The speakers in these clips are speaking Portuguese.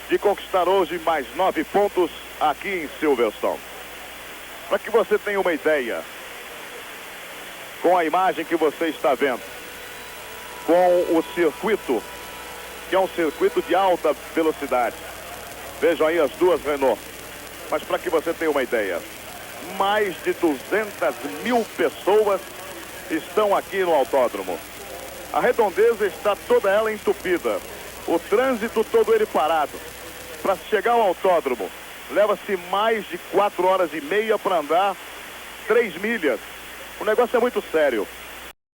de conquistar hoje mais 9 pontos aqui em Silverstone. Para que você tenha uma ideia, com a imagem que você está vendo, com o circuito, que é um circuito de alta velocidade. Vejam aí as duas Renault. Mas para que você tenha uma ideia, mais de 200.000 pessoas estão aqui no autódromo. A redondeza está toda ela entupida. O trânsito todo ele parado. Para chegar ao autódromo, leva-se mais de 4 horas e meia para andar 3 milhas. O negócio é muito sério.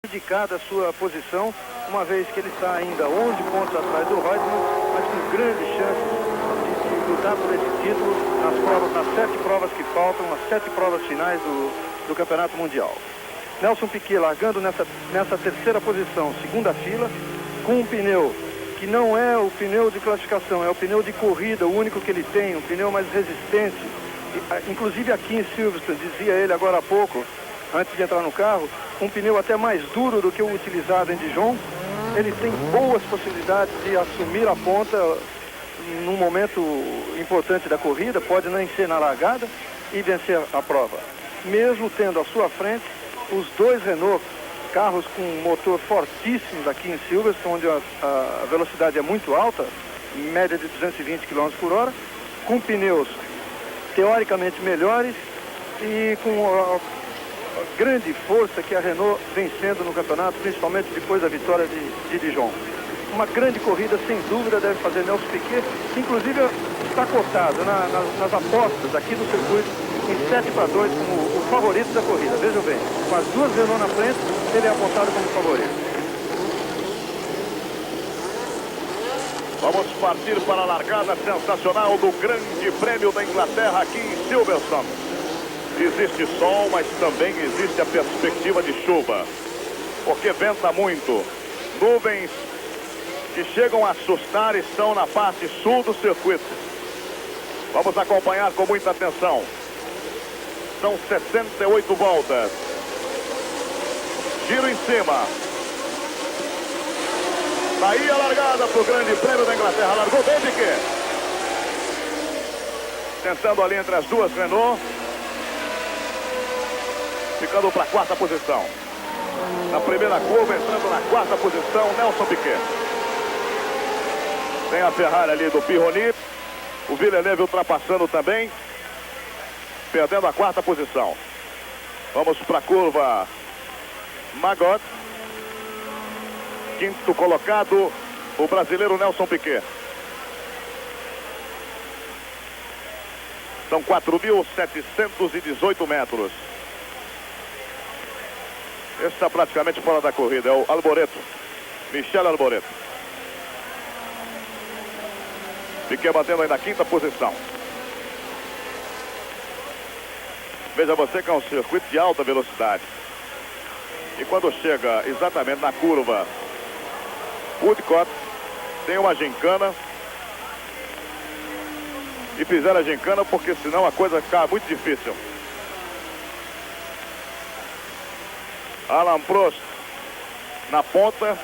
Indicada a sua posição, uma vez que ele está ainda 11 pontos atrás do Reutemann, mas com grandes chances de lutar por esse título nas 7 provas que faltam, as 7 provas finais do Campeonato Mundial. Nelson Piquet largando nessa terceira posição, segunda fila, com um pneu que não é o pneu de classificação, é o pneu de corrida, o único que ele tem, um pneu mais resistente. Inclusive aqui em Silverstone, dizia ele agora há pouco, antes de entrar no carro, um pneu até mais duro do que o utilizado em Dijon. Ele tem boas possibilidades de assumir a ponta num momento importante da corrida, pode nem ser na largada, e vencer a prova. Mesmo tendo à sua frente os 2 Renault, carros com motor fortíssimos aqui em Silverstone, onde a velocidade é muito alta, em média de 220 km por hora, com pneus teoricamente melhores e com a grande força que a Renault vem sendo no campeonato, principalmente depois da vitória de Dijon. Uma grande corrida, sem dúvida, deve fazer Nelson Piquet, que inclusive está cotado nas apostas aqui do circuito em 7-2 como o favorito da corrida. Vejam bem, com as 2 Renault na frente, ele é apontado como favorito. Vamos partir para a largada sensacional do Grande Prêmio da Inglaterra aqui em Silverstone. Existe sol, mas também existe a perspectiva de chuva, porque venta muito. Nuvens que chegam a assustar estão na parte sul do circuito. Vamos acompanhar com muita atenção. São 68 voltas. Giro em cima. Daí a largada para o Grande Prêmio da Inglaterra. Largou bem Piquet. Tentando ali entre as 2 Renault. Ficando para a 4ª posição. Na primeira curva, entrando na 4ª posição, Nelson Piquet. Tem a Ferrari ali do Pironi. O Villeneuve ultrapassando também. Perdendo a 4ª posição. Vamos para a curva Magot. 5º colocado, o brasileiro Nelson Piquet. São 4.718 metros. Esse está praticamente fora da corrida. É o Alboreto. Michele Alboreto. Piquet batendo aí na 5ª posição. Veja você que é um circuito de alta velocidade. E quando chega exatamente na curva Woodcote, tem uma gincana. E fizeram a gincana porque senão a coisa fica muito difícil. Alain Prost na ponta.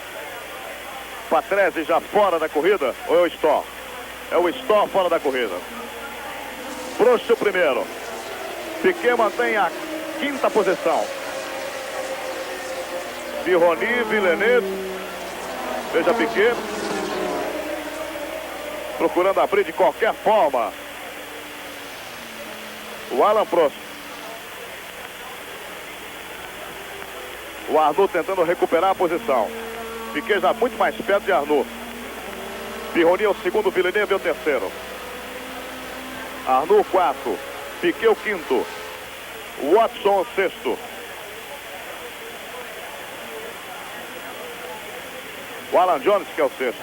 Patrese já fora da corrida. Ou é o Stoll? É o Stoll fora da corrida. Prost o primeiro. Piquet mantém a 5ª posição. Pironi, Villeneuve. Veja Piquet procurando abrir de qualquer forma o Alain Prost. O Arnoux tentando recuperar a posição. Piquet já muito mais perto de Arnoux. Pironi é o 2º, Villeneuve é o 3º. Arnoux 4º. Piquet o 5º. Watson o 6º. O Alan Jones que é o 6º.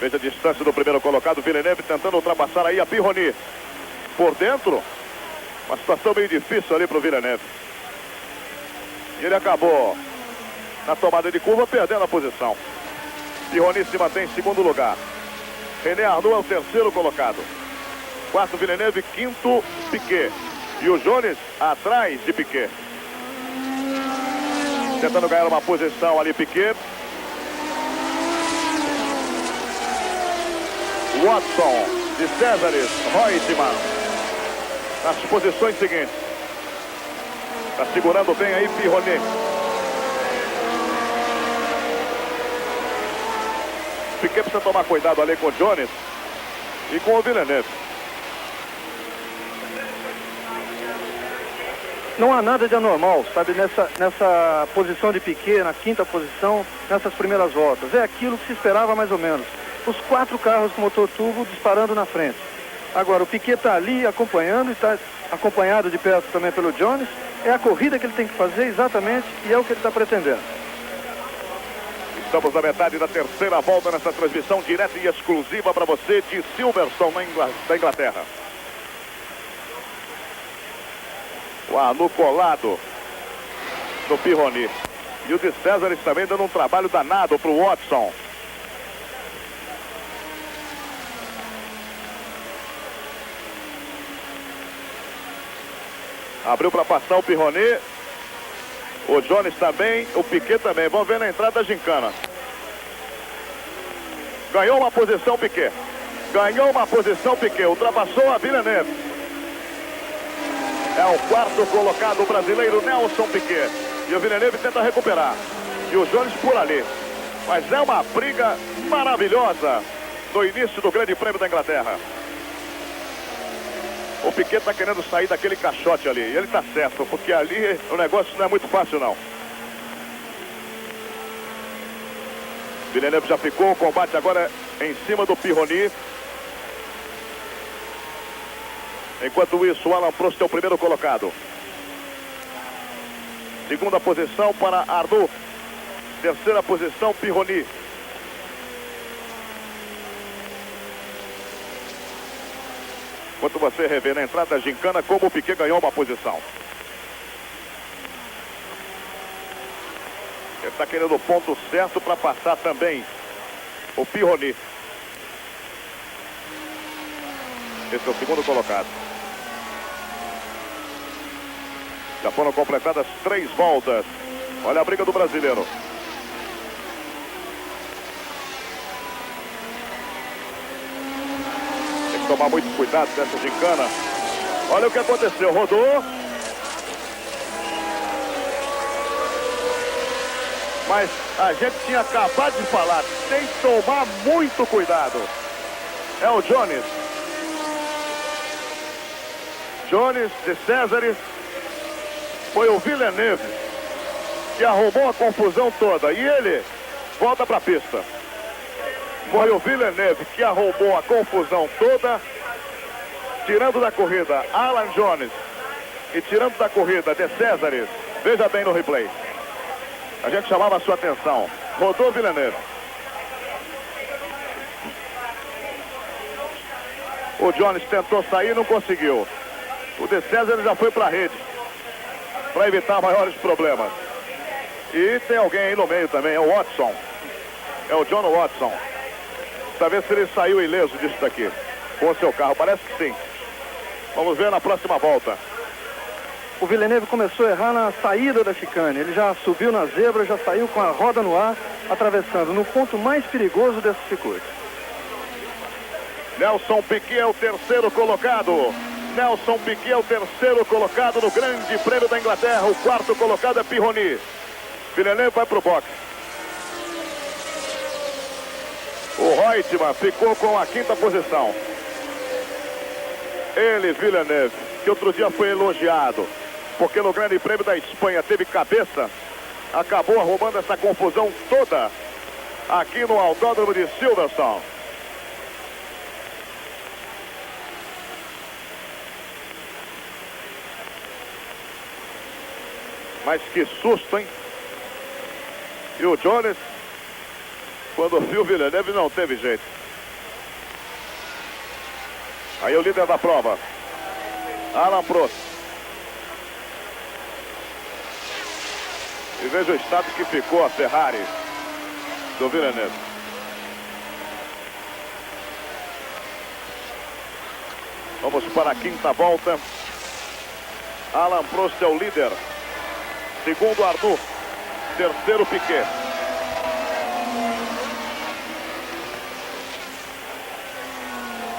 Veja a distância do primeiro colocado, Villeneuve tentando ultrapassar aí a Pironi. Por dentro, uma situação meio difícil ali para o Villeneuve. E ele acabou na tomada de curva perdendo a posição. Pironi se mantém em 2º lugar. René Arnoux é o 3º colocado. 4º Villeneuve, 5º Piquet. E o Jones atrás de Piquet. Tentando ganhar uma posição ali, Piquet. Watson, de Césares, Reutemann. Nas posições seguintes. Está segurando bem aí Pironi. Piquet precisa tomar cuidado ali com o Jones e com o Villeneuve. Não há nada de anormal, sabe, nessa posição de Piquet, na quinta posição, nessas primeiras voltas. É aquilo que se esperava mais ou menos. Os 4 carros com motor turbo disparando na frente. Agora, o Piquet está ali acompanhando, e está acompanhado de perto também pelo Jones. É a corrida que ele tem que fazer exatamente e é o que ele está pretendendo. Estamos na metade da terceira volta nessa transmissão direta e exclusiva para você de Silverstone, da Inglaterra. O Arnoux colado no Pironi. E o de Césares também dando um trabalho danado para o Watson. Abriu para passar o Pironi. O Jones também, o Piquet também. Vamos ver na entrada da gincana. Ganhou uma posição Piquet. Ganhou uma posição Piquet. Ultrapassou a Villeneuve. É o 4º colocado brasileiro, Nelson Piquet. E o Villeneuve tenta recuperar. E o Jones por ali. Mas é uma briga maravilhosa no início do Grande Prêmio da Inglaterra. O Piquet está querendo sair daquele caixote ali. E ele está certo, porque ali o negócio não é muito fácil, não. Villeneuve já ficou. O combate agora em cima do Pironi. Enquanto isso, o Alain Prost é o primeiro colocado. Segunda posição para Arnoux. Terceira posição, Pironi. Enquanto você revê na entrada da gincana como o Piquet ganhou uma posição. Ele está querendo o ponto certo para passar também o Pironi. Esse é o segundo colocado. Já foram completadas 3 voltas. Olha a briga do brasileiro. Tem que tomar muito cuidado dessa gincana. Olha o que aconteceu. Rodou. Mas a gente tinha acabado de falar. Tem que tomar muito cuidado. É o Jones. Jones de Césares. Foi o Villeneuve que arrumou a confusão toda. E ele volta para a pista. Foi o Villeneuve que arrumou a confusão toda, tirando da corrida Alan Jones e tirando da corrida de Césares. Veja bem no replay. A gente chamava a sua atenção. Rodou Villeneuve. O Jones tentou sair e não conseguiu. O de Césares já foi para a rede para evitar maiores problemas. E tem alguém aí no meio também, é o Watson. É o John Watson. Pra ver se ele saiu ileso disso daqui com o seu carro, parece que sim. Vamos ver na próxima volta. O Villeneuve começou a errar na saída da chicane. Ele já subiu na zebra, já saiu com a roda no ar, atravessando no ponto mais perigoso desse circuito. Nelson Piquet é o terceiro colocado. Nelson Piquet é o terceiro colocado no Grande Prêmio da Inglaterra. O 4º colocado é Pironi. Villeneuve vai para o boxe. O Reutemann ficou com a 5ª posição. Ele, Villeneuve, que outro dia foi elogiado, porque no Grande Prêmio da Espanha teve cabeça, acabou arrumando essa confusão toda aqui no Autódromo de Silverstone. Mas que susto, hein? E o Jones, quando viu o Villeneuve, não teve jeito. Aí o líder da prova, Alain Prost. E veja o estado que ficou a Ferrari do Villeneuve. Vamos para a 5ª volta. Alain Prost é o líder. Segundo Arnoux. terceiro Piquet.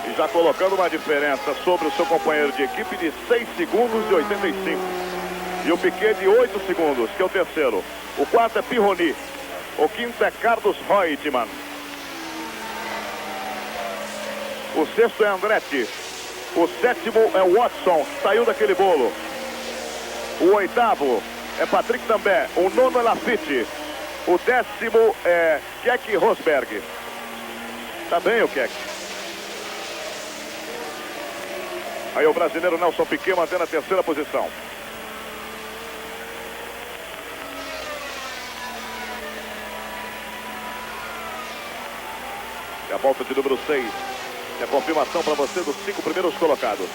E já colocando uma diferença sobre o seu companheiro de equipe de 6 segundos e 85. E o Piquet de 8 segundos, que é o terceiro. O quarto é Pironi. O quinto é Carlos Reutemann. O sexto é Andretti. O sétimo é Watson, que saiu daquele bolo. O oitavo é Patrick Tambay. O nono é Lafitte. O décimo é Keck Rosberg. Tá bem o Keck. Aí o brasileiro Nelson Piquet mantendo a terceira posição. E a volta de número 6. É a confirmação para você dos 5 primeiros colocados.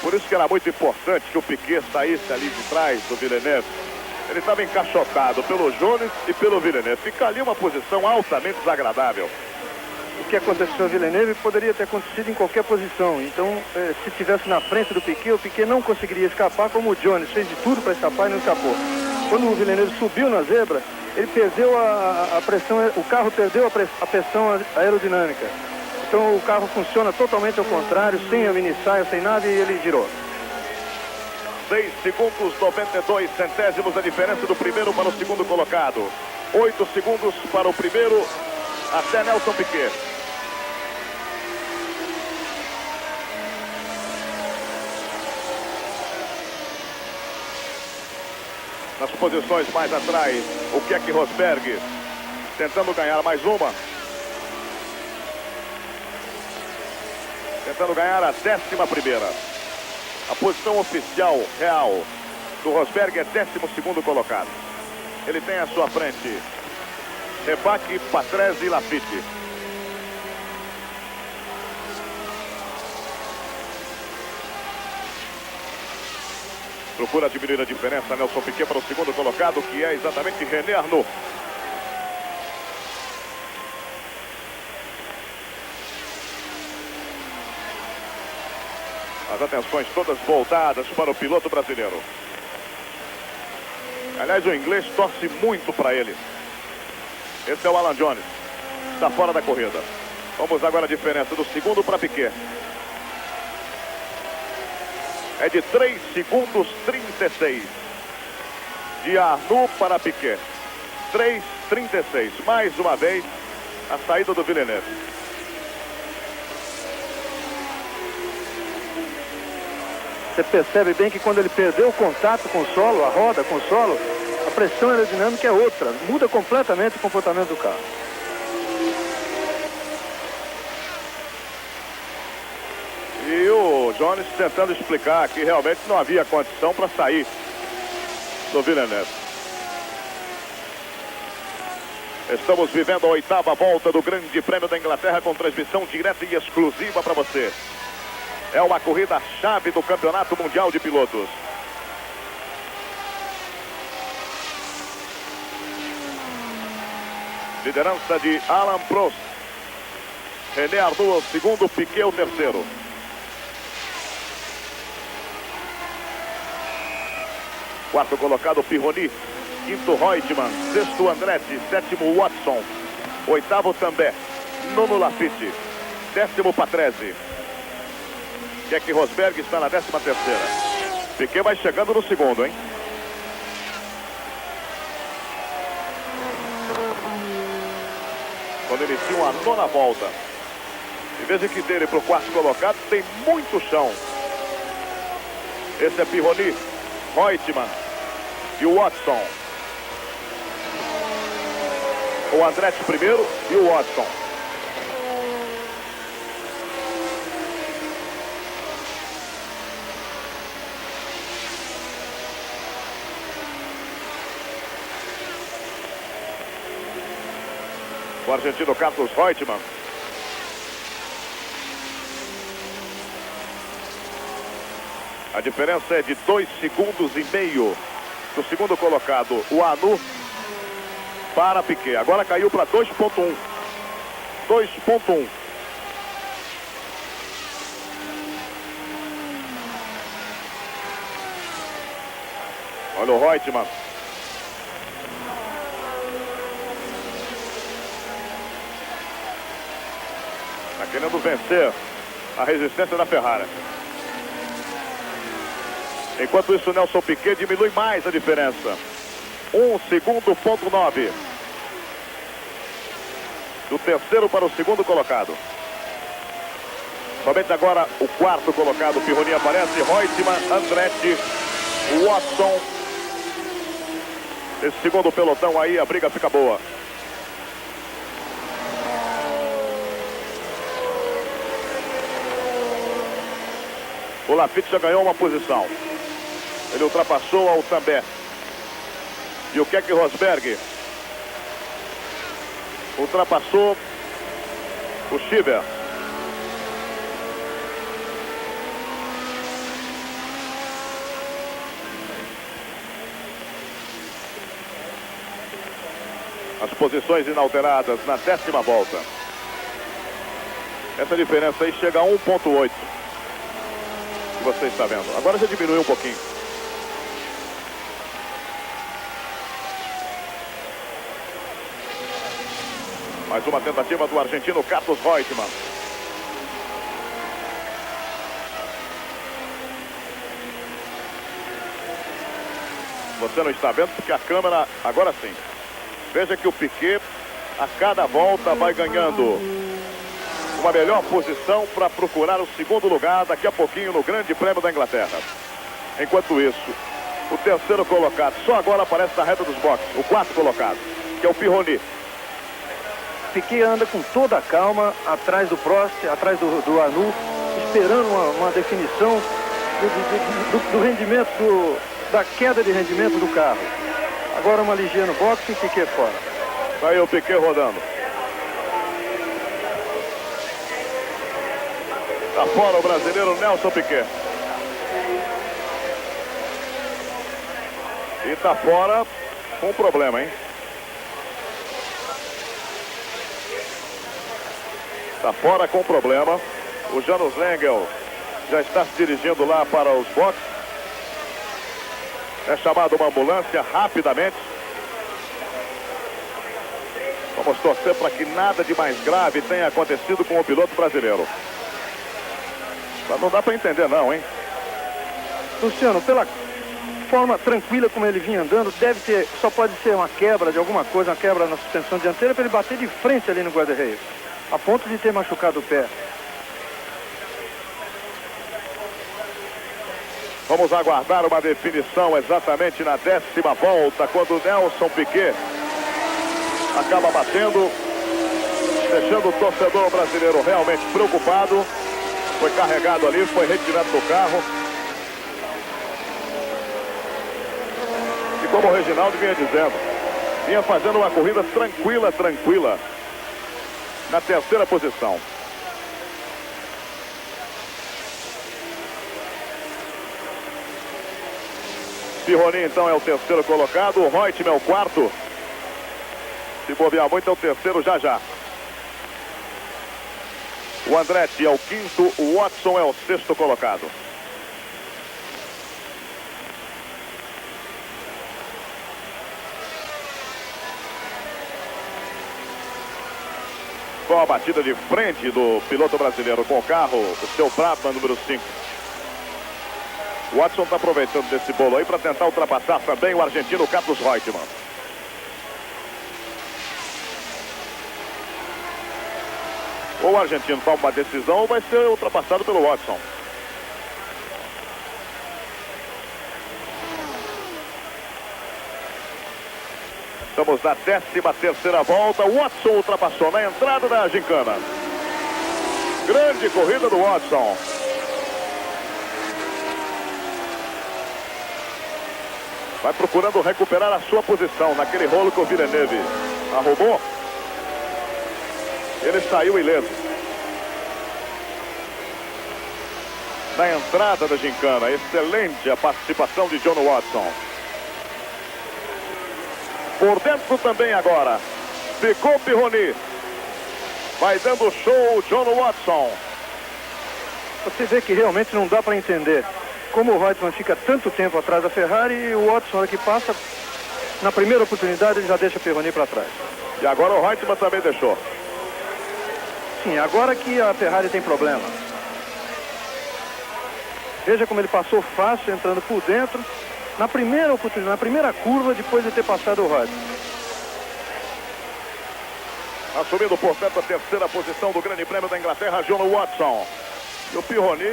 Por isso que era muito importante que o Piquet saísse ali de trás do Villeneuve. Ele estava encaixotado pelo Jones e pelo Villeneuve. Fica ali uma posição altamente desagradável. O que aconteceu no Villeneuve poderia ter acontecido em qualquer posição. Então, se tivesse na frente do Piquet, o Piquet não conseguiria escapar, como o Jones fez de tudo para escapar e não escapou. Quando o Villeneuve subiu na zebra, ele perdeu a pressão, o carro perdeu a pressão aerodinâmica. Então o carro funciona totalmente ao contrário, sem a mini saia, sem nada, e ele girou. 6 segundos 92 centésimos a diferença do primeiro para o segundo colocado. 8 segundos para o primeiro até Nelson Piquet. Nas posições mais atrás, o Keck Rosberg tentando ganhar mais uma. Tentando ganhar a 11ª. A posição oficial, real, do Rosberg é 12º colocado. Ele tem à sua frente Rebaque, Patrese e Lafitte. Procura diminuir a diferença Nelson Piquet para o segundo colocado, que é exatamente René Arnoux. As atenções todas voltadas para o piloto brasileiro. Aliás, o inglês torce muito para ele. Esse é o Alan Jones. Está fora da corrida. Vamos agora a diferença do segundo para Piquet. É de 3 segundos 36. De Arnoux para Piquet. 3,36. Mais uma vez, a saída do Villeneuve. Você percebe bem que quando ele perdeu o contato com o solo, a roda com o solo, a pressão aerodinâmica é outra. Muda completamente o comportamento do carro. E o Jones tentando explicar que realmente não havia condição para sair do Villeneuve. Estamos vivendo a 8ª volta do Grande Prêmio da Inglaterra com transmissão direta e exclusiva para você. É uma corrida-chave do Campeonato Mundial de Pilotos. Liderança de Alain Prost. René Arnoux o segundo, Piquet o terceiro. Quarto colocado, Pironi. Quinto, Reutemann. Sexto, Andretti. Sétimo, Watson. Oitavo, Tambay. Nono, Lafitte. 10º, Patrese. Keck Rosberg está na 13ª. Piquet vai chegando no segundo, hein? Quando iniciam a 9ª volta. Em vez de que dele para o quarto colocado, tem muito chão. Esse é Pironi, Reutemann e o Watson. O Andretti primeiro e o Watson. O argentino Carlos Reutemann. A diferença é de 2,5 segundos do segundo colocado, o Arnoux, para Piquet. Agora caiu para 2,1. 2,1. Olha o Reutemann. Está querendo vencer a resistência da Ferrari. Enquanto isso, Nelson Piquet diminui mais a diferença. 1 segundo, ponto 9. Do terceiro para o segundo colocado. Somente agora o quarto colocado, Pironi aparece, Reutemann, Andretti, Watson. Esse segundo pelotão aí, a briga fica boa. O Laffite já ganhou uma posição. Ele ultrapassou ao També. E o Keke Rosberg ultrapassou o Schieber. As posições inalteradas na 10ª volta. Essa diferença aí chega a 1.8. Que você está vendo. Agora já diminuiu um pouquinho. Mais uma tentativa do argentino Carlos Reutemann. Você não está vendo porque a câmera, agora sim. Veja que o Piquet, a cada volta, vai ganhando uma melhor posição para procurar o segundo lugar daqui a pouquinho no Grande Prêmio da Inglaterra. Enquanto isso, o terceiro colocado só agora aparece na reta dos boxes. O quarto colocado, que é o Pironi. Piquet anda com toda a calma atrás do Prost, atrás do Arnoux, esperando uma definição do rendimento, da queda de rendimento do carro. Agora uma ligeira no boxe e Piquet fora. Aí o Piquet rodando. Tá fora o brasileiro Nelson Piquet. E tá fora com um problema, hein? Tá fora com problema. O Janos Lengel já está se dirigindo lá para os boxes. É chamada uma ambulância rapidamente. Vamos torcer para que nada de mais grave tenha acontecido com o piloto brasileiro. Mas não dá para entender não, hein? Luciano, pela forma tranquila como ele vinha andando, só pode ser uma quebra de alguma coisa, uma quebra na suspensão dianteira para ele bater de frente ali no guarda-reio, a ponto de ter machucado o pé. Vamos aguardar uma definição exatamente na 10ª volta, quando o Nelson Piquet acaba batendo, deixando o torcedor brasileiro realmente preocupado. Foi carregado ali, foi retirado do carro. E como o Reginaldo vinha dizendo, vinha fazendo uma corrida tranquila, na terceira posição. Pironi então é o terceiro colocado, o Reutemann é o quarto. Se bobear muito é o terceiro já. O Andretti é o quinto, o Watson é o sexto colocado. Foi uma batida de frente do piloto brasileiro com o carro, o seu Brabham número 5. O Watson está aproveitando desse bolo aí para tentar ultrapassar também o argentino Carlos Reutemann. Ou o argentino toma uma decisão ou vai ser ultrapassado pelo Watson. Estamos na 13ª volta. O Watson ultrapassou na entrada da gincana. Grande corrida do Watson. Vai procurando recuperar a sua posição naquele rolo que o Villeneuve arrumou. Ele saiu ileso. Na entrada da gincana, excelente a participação de John Watson. Por dentro também agora, ficou Pironi. Vai dando show John Watson. Você vê que realmente não dá para entender. como o Reutemann fica tanto tempo atrás da Ferrari, o Watson, na hora que passa, na primeira oportunidade, ele já deixa o Pironi para trás. E agora o Reutemann também deixou. Sim, agora que a Ferrari tem problema. Veja como ele passou fácil, entrando por dentro, na primeira oportunidade, na primeira curva, depois de ter passado o Reutemann. Assumindo, portanto, a terceira posição do Grande Prêmio da Inglaterra, John Watson. E o Pironi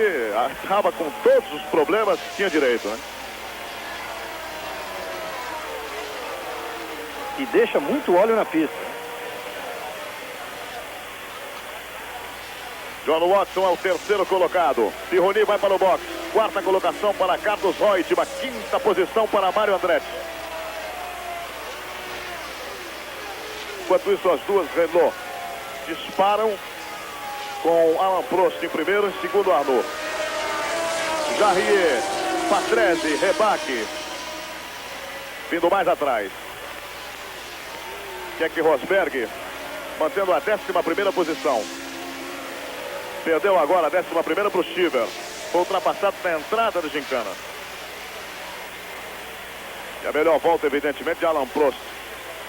estava com todos os problemas que tinha direito, né? E deixa muito óleo na pista. John Watson é o terceiro colocado. Pironi vai para o box. Quarta colocação para Carlos Reutemann. Quinta posição para Mário Andretti. Enquanto isso, as duas Renault disparam com Alain Prost em primeiro, em segundo Arnaud. Jarier, Patrese, Rebaque vindo mais atrás. Keck Rosberg mantendo a 11ª posição. Perdeu agora a 11ª para o Chiver. Foi ultrapassado na entrada do gincana. E a melhor volta, evidentemente, de Alain Prost.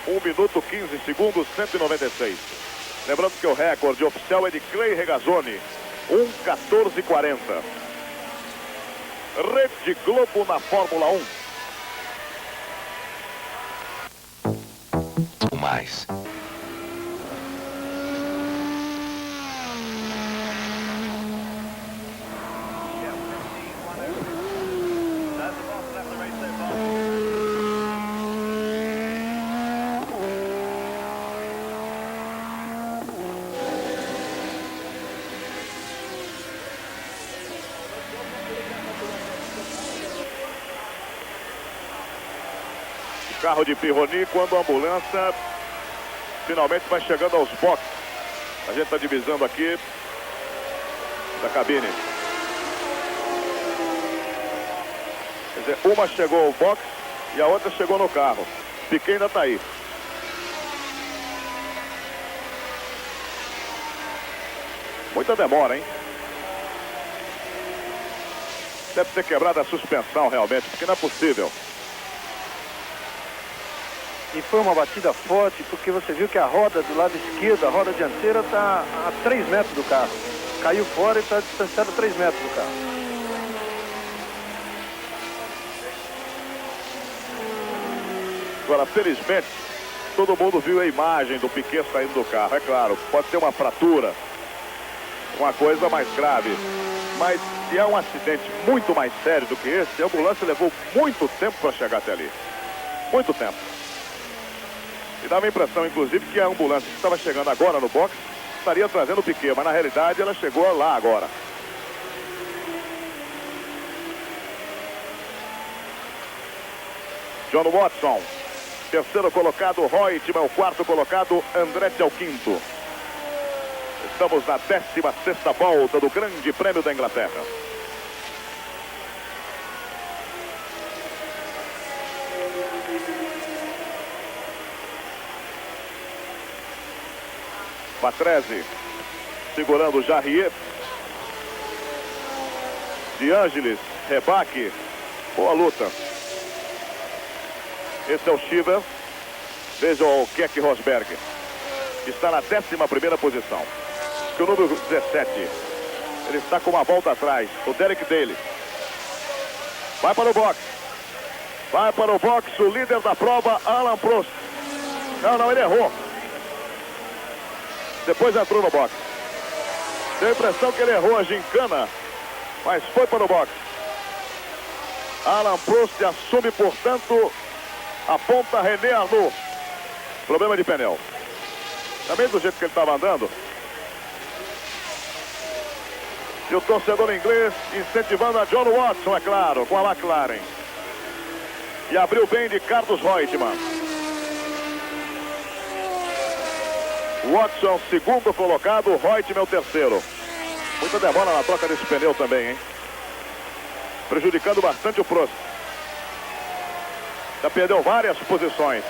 1 minuto 15 segundos, 196. Lembrando que o recorde oficial é de Clay Regazzoni, 1:14:40. Rede Globo na Fórmula 1. Mais. Carro de Pironi quando a ambulância finalmente vai chegando aos boxes. A gente está divisando aqui da cabine. Quer dizer, uma chegou ao box e a outra chegou no carro. Piquet ainda está aí. Muita demora, hein? Deve ter quebrado a suspensão realmente, porque não é possível. E foi uma batida forte, porque você viu que a roda do lado esquerdo, a roda dianteira, está a 3 metros do carro. Caiu fora e está distanciado a 3 metros do carro. Agora, felizmente, todo mundo viu a imagem do Piquet saindo do carro. É claro, pode ter uma fratura, uma coisa mais grave. Mas se é um acidente muito mais sério do que esse, a ambulância levou muito tempo para chegar até ali. Muito tempo. E dava a impressão, inclusive, que a ambulância que estava chegando agora no box estaria trazendo o Piquet, mas na realidade ela chegou lá agora. John Watson, terceiro colocado, Reutemann, o quarto colocado, Andretti é o quinto. Estamos na 16ª volta do Grande Prêmio da Inglaterra. Patrese segurando o Jarier. De Angelis, Rebaque. Boa luta. Esse é o Chiver. Veja o Keck Rosberg, que está na 11ª posição. Que o número 17, ele está com uma volta atrás. O Derek Daly vai para o box. Vai para o box o líder da prova, Alain Prost. Não, ele errou. Depois entrou no box. Deu a impressão que ele errou a gincana, mas foi para o box. Alain Prost assume, portanto, a ponta René Arnoux. Problema de pneu. Também do jeito que ele estava andando. E o torcedor inglês incentivando a John Watson, é claro, com a McLaren. E abriu bem de Carlos Reutemann. Watson, segundo colocado, Reutemann é o terceiro. Muita demora na troca desse pneu também, hein? Prejudicando bastante o Prost. Já perdeu várias posições.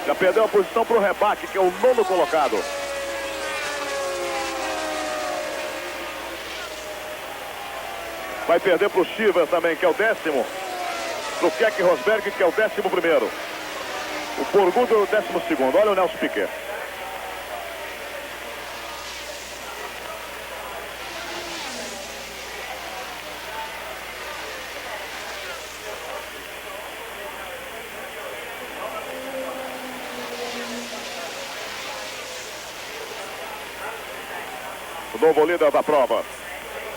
Já perdeu a posição para o Rebaque, que é o 9º colocado. Vai perder para o Chivas também, que é o 10º. Para o Keck Rosberg, que é o 11º. O Borgudo é o 12º. Olha o Nelson Piquet. O novo líder da prova,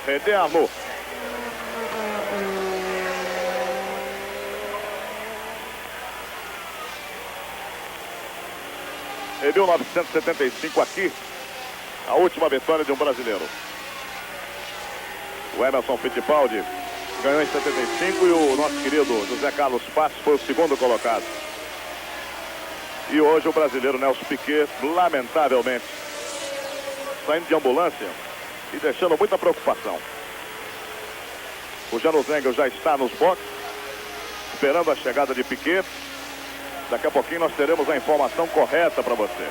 René Arnoux. Em 1975 aqui, a última vitória de um brasileiro. O Emerson Fittipaldi ganhou em 75 e o nosso querido José Carlos Passos foi o 2º colocado. E hoje o brasileiro Nelson Piquet, lamentavelmente, saindo de ambulância e deixando muita preocupação. O Janus Engel já está nos boxes, esperando a chegada de Piquet. Daqui a pouquinho nós teremos a informação correta para você.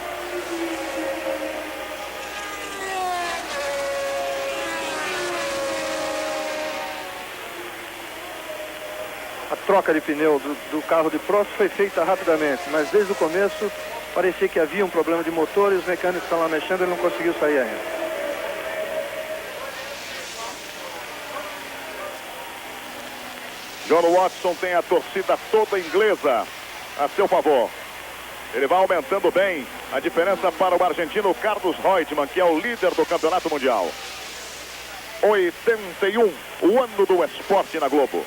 A troca de pneu do carro de Prost foi feita rapidamente, mas desde o começo parecia que havia um problema de motor e os mecânicos estão lá mexendo e ele não conseguiu sair ainda. John Watson tem a torcida toda inglesa a seu favor. Ele vai aumentando bem a diferença para o argentino Carlos Reutemann, que é o líder do campeonato mundial. 81, o ano do esporte na Globo.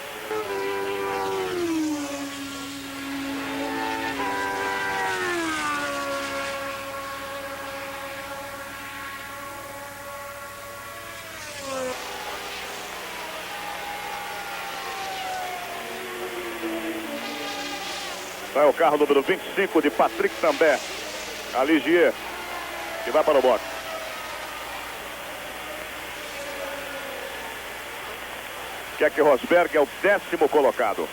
É o carro número 25 de Patrick Tambay, a Ligier, que vai para o boxe. Keck Rosberg é o 10º colocado.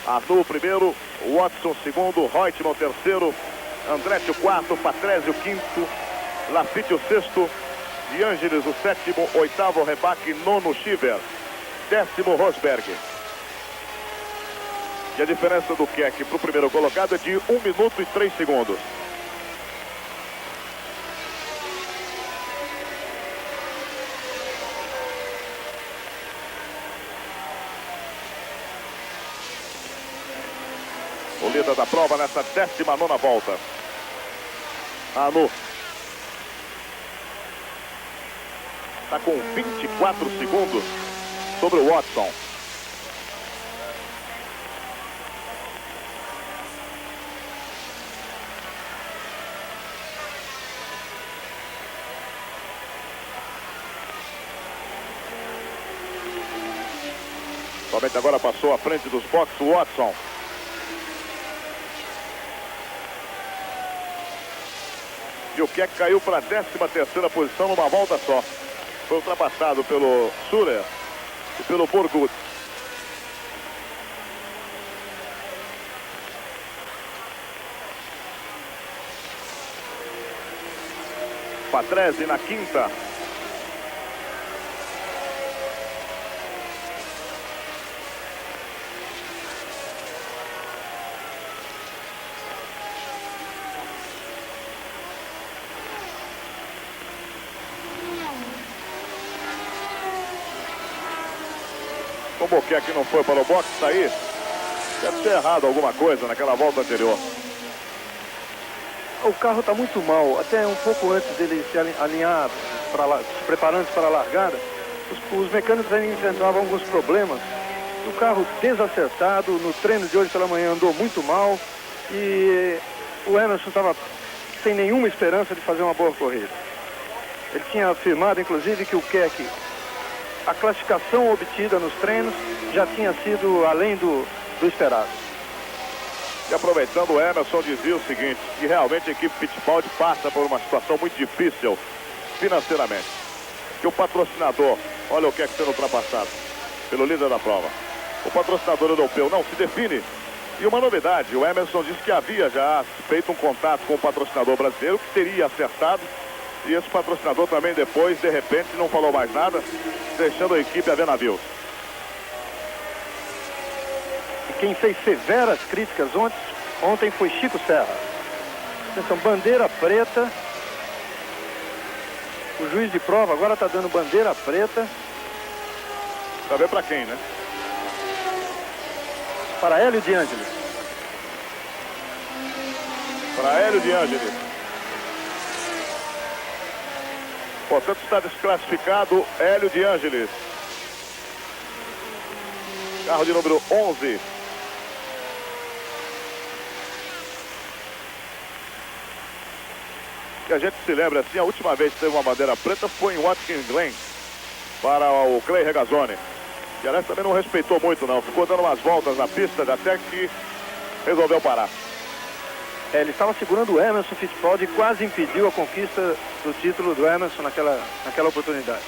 Arnoux o 1º, Watson 2º, Reutemann o 3º, Andretti o 4º, Patrese o 5º, Lafitte o 6º, De Angelis o 7º, 8º Rebaque, 9º Chiver, 10º Rosberg. E a diferença do Keck para o primeiro colocado é de 1 minuto e 3 segundos. O líder da prova nessa 19ª volta. Arnoux está com 24 segundos sobre o Watson. Somente agora passou à frente dos boxes o Watson. E o Keck caiu para a 13ª posição numa volta só. Foi ultrapassado pelo Surer e pelo Borgut. Patrese na 5ª. Como o Keck não foi para o boxe sair, deve ter errado alguma coisa naquela volta anterior. O carro está muito mal, até um pouco antes dele se alinhar, se preparando para a largada, os mecânicos ainda enfrentavam alguns problemas. O carro desacertado, no treino de hoje pela manhã andou muito mal e o Emerson estava sem nenhuma esperança de fazer uma boa corrida. Ele tinha afirmado, inclusive, que o Keck, a classificação obtida nos treinos já tinha sido além do esperado. E aproveitando, o Emerson dizia o seguinte, que realmente a equipe Fittipaldi passa por uma situação muito difícil financeiramente. Que o patrocinador, olha o que é que sendo ultrapassado pelo líder da prova. O patrocinador europeu não se define. E uma novidade, o Emerson disse que havia já feito um contato com o patrocinador brasileiro, que teria acertado E esse patrocinador também depois, de repente, não falou mais nada, deixando a equipe a ver navios. E quem fez severas críticas ontem foi Chico Serra. Atenção, bandeira preta. O juiz de prova agora está dando bandeira preta. Pra ver pra quem, né? Para Hélio de Ângeles. Para Hélio de Ângeles. Portanto, está desclassificado Hélio de Ângeles. Carro de número 11. Que a gente se lembra assim, a última vez que teve uma bandeira preta foi em Watkins Glen para o Clay Regazzoni. E aliás também não respeitou muito não, ficou dando umas voltas na pista até que resolveu parar. Ele estava segurando o Emerson Fittipaldi e quase impediu a conquista do título do Emerson naquela oportunidade.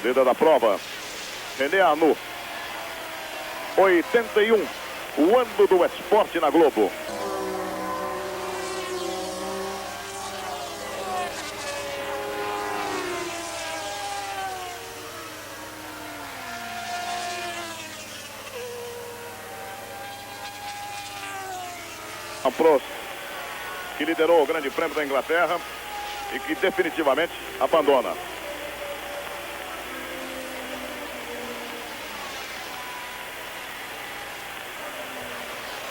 Líder da prova, René Arnoux. 81, o ano do esporte na Globo. Prost, que liderou o Grande Prêmio da Inglaterra e que definitivamente abandona.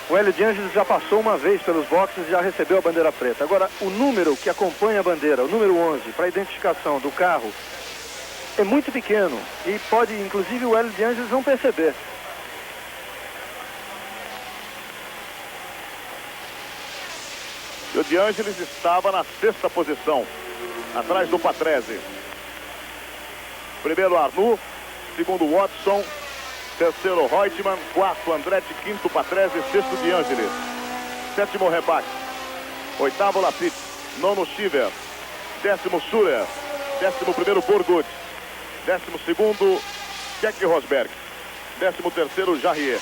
O Hélio de Ângeles já passou uma vez pelos boxes e já recebeu a bandeira preta. Agora, o número que acompanha a bandeira, o número 11, para identificação do carro, é muito pequeno e pode, inclusive, o Hélio de Ângeles não perceber. E o de Ângeles estava na 6ª posição, atrás do Patrese. Primeiro Arnoux, segundo Watson, terceiro Reutemann, quarto Andretti, quinto Patrese, sexto de Ângeles, sétimo Rebach, oitavo Lafitte, nono Shiver, décimo Surer, 11º Burgood, 12º Keck Rosberg, 13º Jarrier.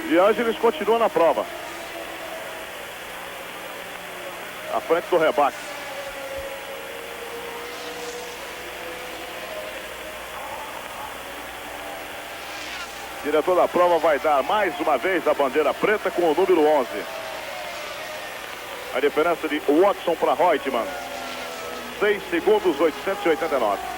De Ângeles continua na prova. À frente do Rebach. O diretor da prova vai dar mais uma vez a bandeira preta com o número 11. A diferença de Watson para Reutemann. 6 segundos 889.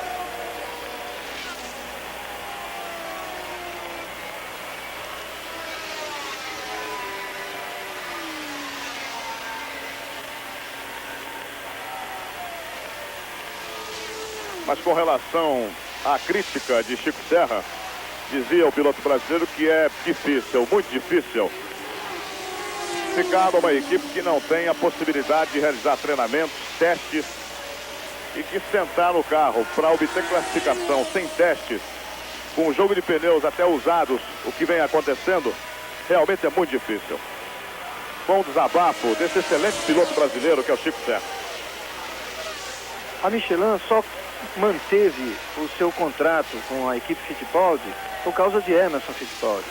Mas com relação à crítica de Chico Serra, dizia o piloto brasileiro que é difícil, muito difícil, ficar numa equipe que não tem a possibilidade de realizar treinamentos, testes, e que sentar no carro para obter classificação sem testes, com o jogo de pneus até usados, o que vem acontecendo, realmente é muito difícil. Com um desabafo desse excelente piloto brasileiro que é o Chico Serra. A Michelin só manteve o seu contrato com a equipe Fittipaldi por causa de Emerson Fittipaldi.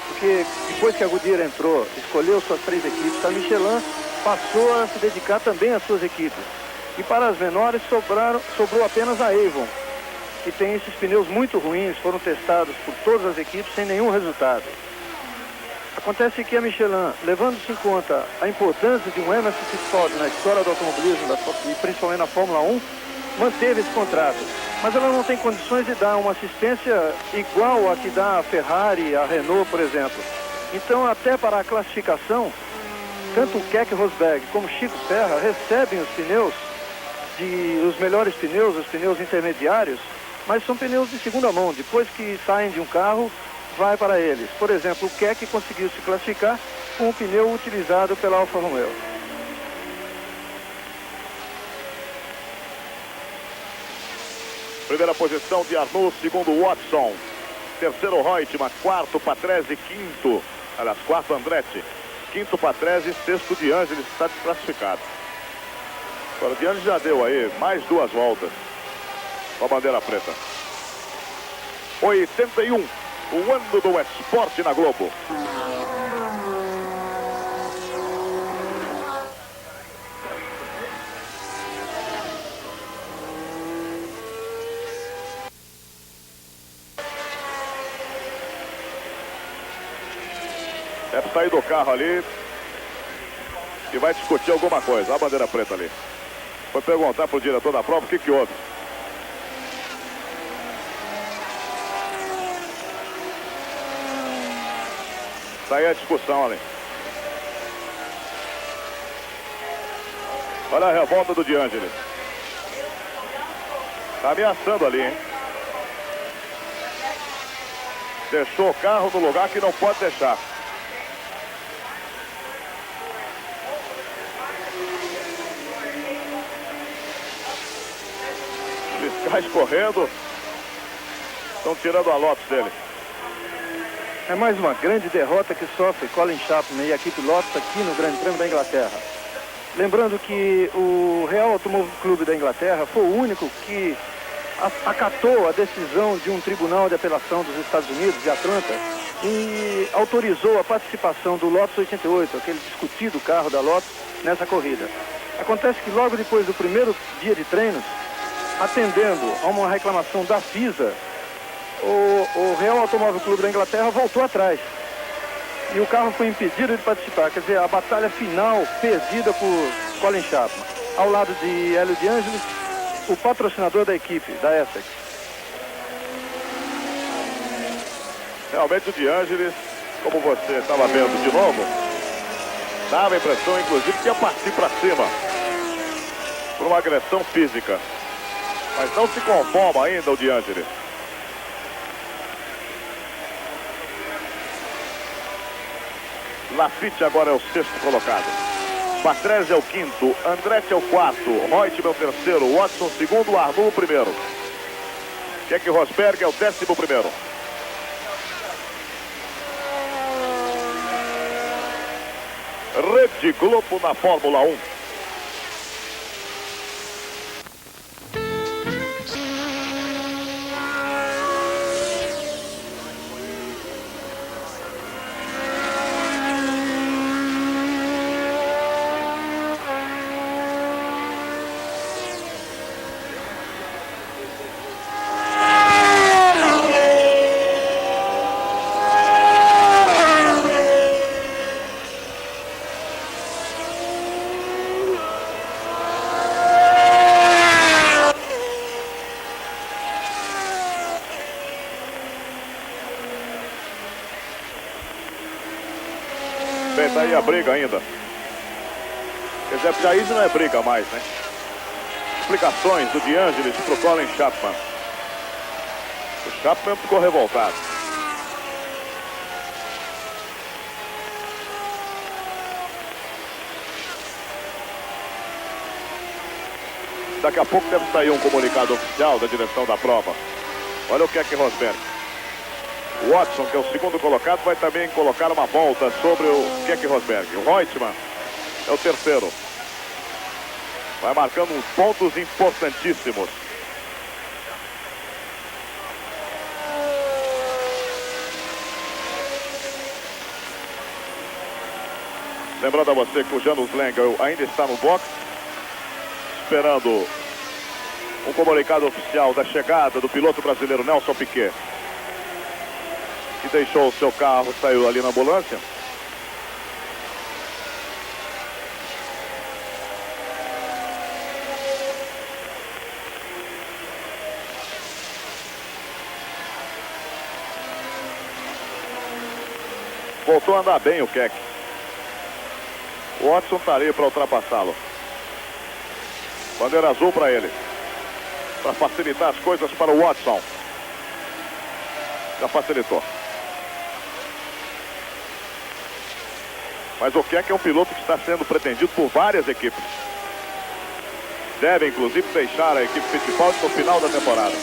Porque depois que a Goodyear entrou, escolheu suas 3 equipes, a Michelin passou a se dedicar também às suas equipes. E para as menores sobrou apenas a Avon, que tem esses pneus muito ruins, foram testados por todas as equipes sem nenhum resultado. Acontece que a Michelin, levando-se em conta a importância de um Emerson Fittipaldi na história do automobilismo e principalmente na Fórmula 1, manteve esse contrato. Mas ela não tem condições de dar uma assistência igual a que dá a Ferrari, a Renault, por exemplo. Então, até para a classificação, tanto o Keck Rosberg como Chico Serra recebem os pneus, os melhores pneus, os pneus intermediários, mas são pneus de segunda mão. Depois que saem de um carro, vai para eles. Por exemplo, o Keck conseguiu se classificar com o pneu utilizado pela Alfa Romeo. Primeira posição de Arnoux, segundo Watson, terceiro Reutemann, quarto Patrese, quinto, aliás, quarto Andretti, quinto Patrese, sexto de Ângeles, está desclassificado. Agora o De Angelis já deu aí mais 2 voltas com a bandeira preta. 81, o ano do esporte na Globo. Deve sair do carro ali e vai discutir alguma coisa. Olha a bandeira preta ali. Foi perguntar pro diretor da prova o que houve. Tá aí a discussão ali. Olha a revolta do De Angelis. Tá ameaçando ali, hein? Deixou o carro no lugar que não pode deixar. Fiscais correndo. Estão tirando a Lotus dele. É mais uma grande derrota que sofre Colin Chapman e a equipe Lotus aqui no Grande Prêmio da Inglaterra. Lembrando que o Real Automóvel Clube da Inglaterra foi o único que acatou a decisão de um tribunal de apelação dos Estados Unidos, de Atlanta, e autorizou a participação do Lotus 88, aquele discutido carro da Lotus, nessa corrida. Acontece que logo depois do primeiro dia de treinos, atendendo a uma reclamação da FISA, o Real Automóvel Clube da Inglaterra voltou atrás. E o carro foi impedido de participar. Quer dizer, a batalha final perdida por Colin Chapman. Ao lado de Hélio De Angelis, o patrocinador da equipe, da Essex. Realmente o De Angelis, como você estava vendo de novo, dava a impressão, inclusive, que ia partir para cima por uma agressão física. Mas não se conforma ainda o De Angelis. Lafitte agora é o 6º colocado. Patrese é o 5º, Andretti é o 4º, Reutemann é o 3º, Watson 2º, Arnoux o 1º. Keck Rosberg é o 11º. Rede Globo na Fórmula 1. Tá aí a briga ainda. Quer dizer, já isso não é briga mais, né? Explicações do De Angelis pro Colin Chapman. O Chapman ficou revoltado. Daqui a pouco deve sair um comunicado oficial da direção da prova. Olha o Keck Rosberg. O Watson, que é o 2º colocado, vai também colocar uma volta sobre o Keck Rosberg. O Reutemann é o 3º. Vai marcando uns pontos importantíssimos. Lembrando a você que o Janos Lengel ainda está no box, esperando um comunicado oficial da chegada do piloto brasileiro Nelson Piquet, que deixou o seu carro, saiu ali na ambulância. Voltou a andar bem o Keck. O Watson está ali para ultrapassá-lo. Bandeira azul para ele, para facilitar as coisas para o Watson. Já facilitou. Mas o Keck é um piloto que está sendo pretendido por várias equipes. Deve, inclusive, deixar a equipe Fittipaldi no final da temporada.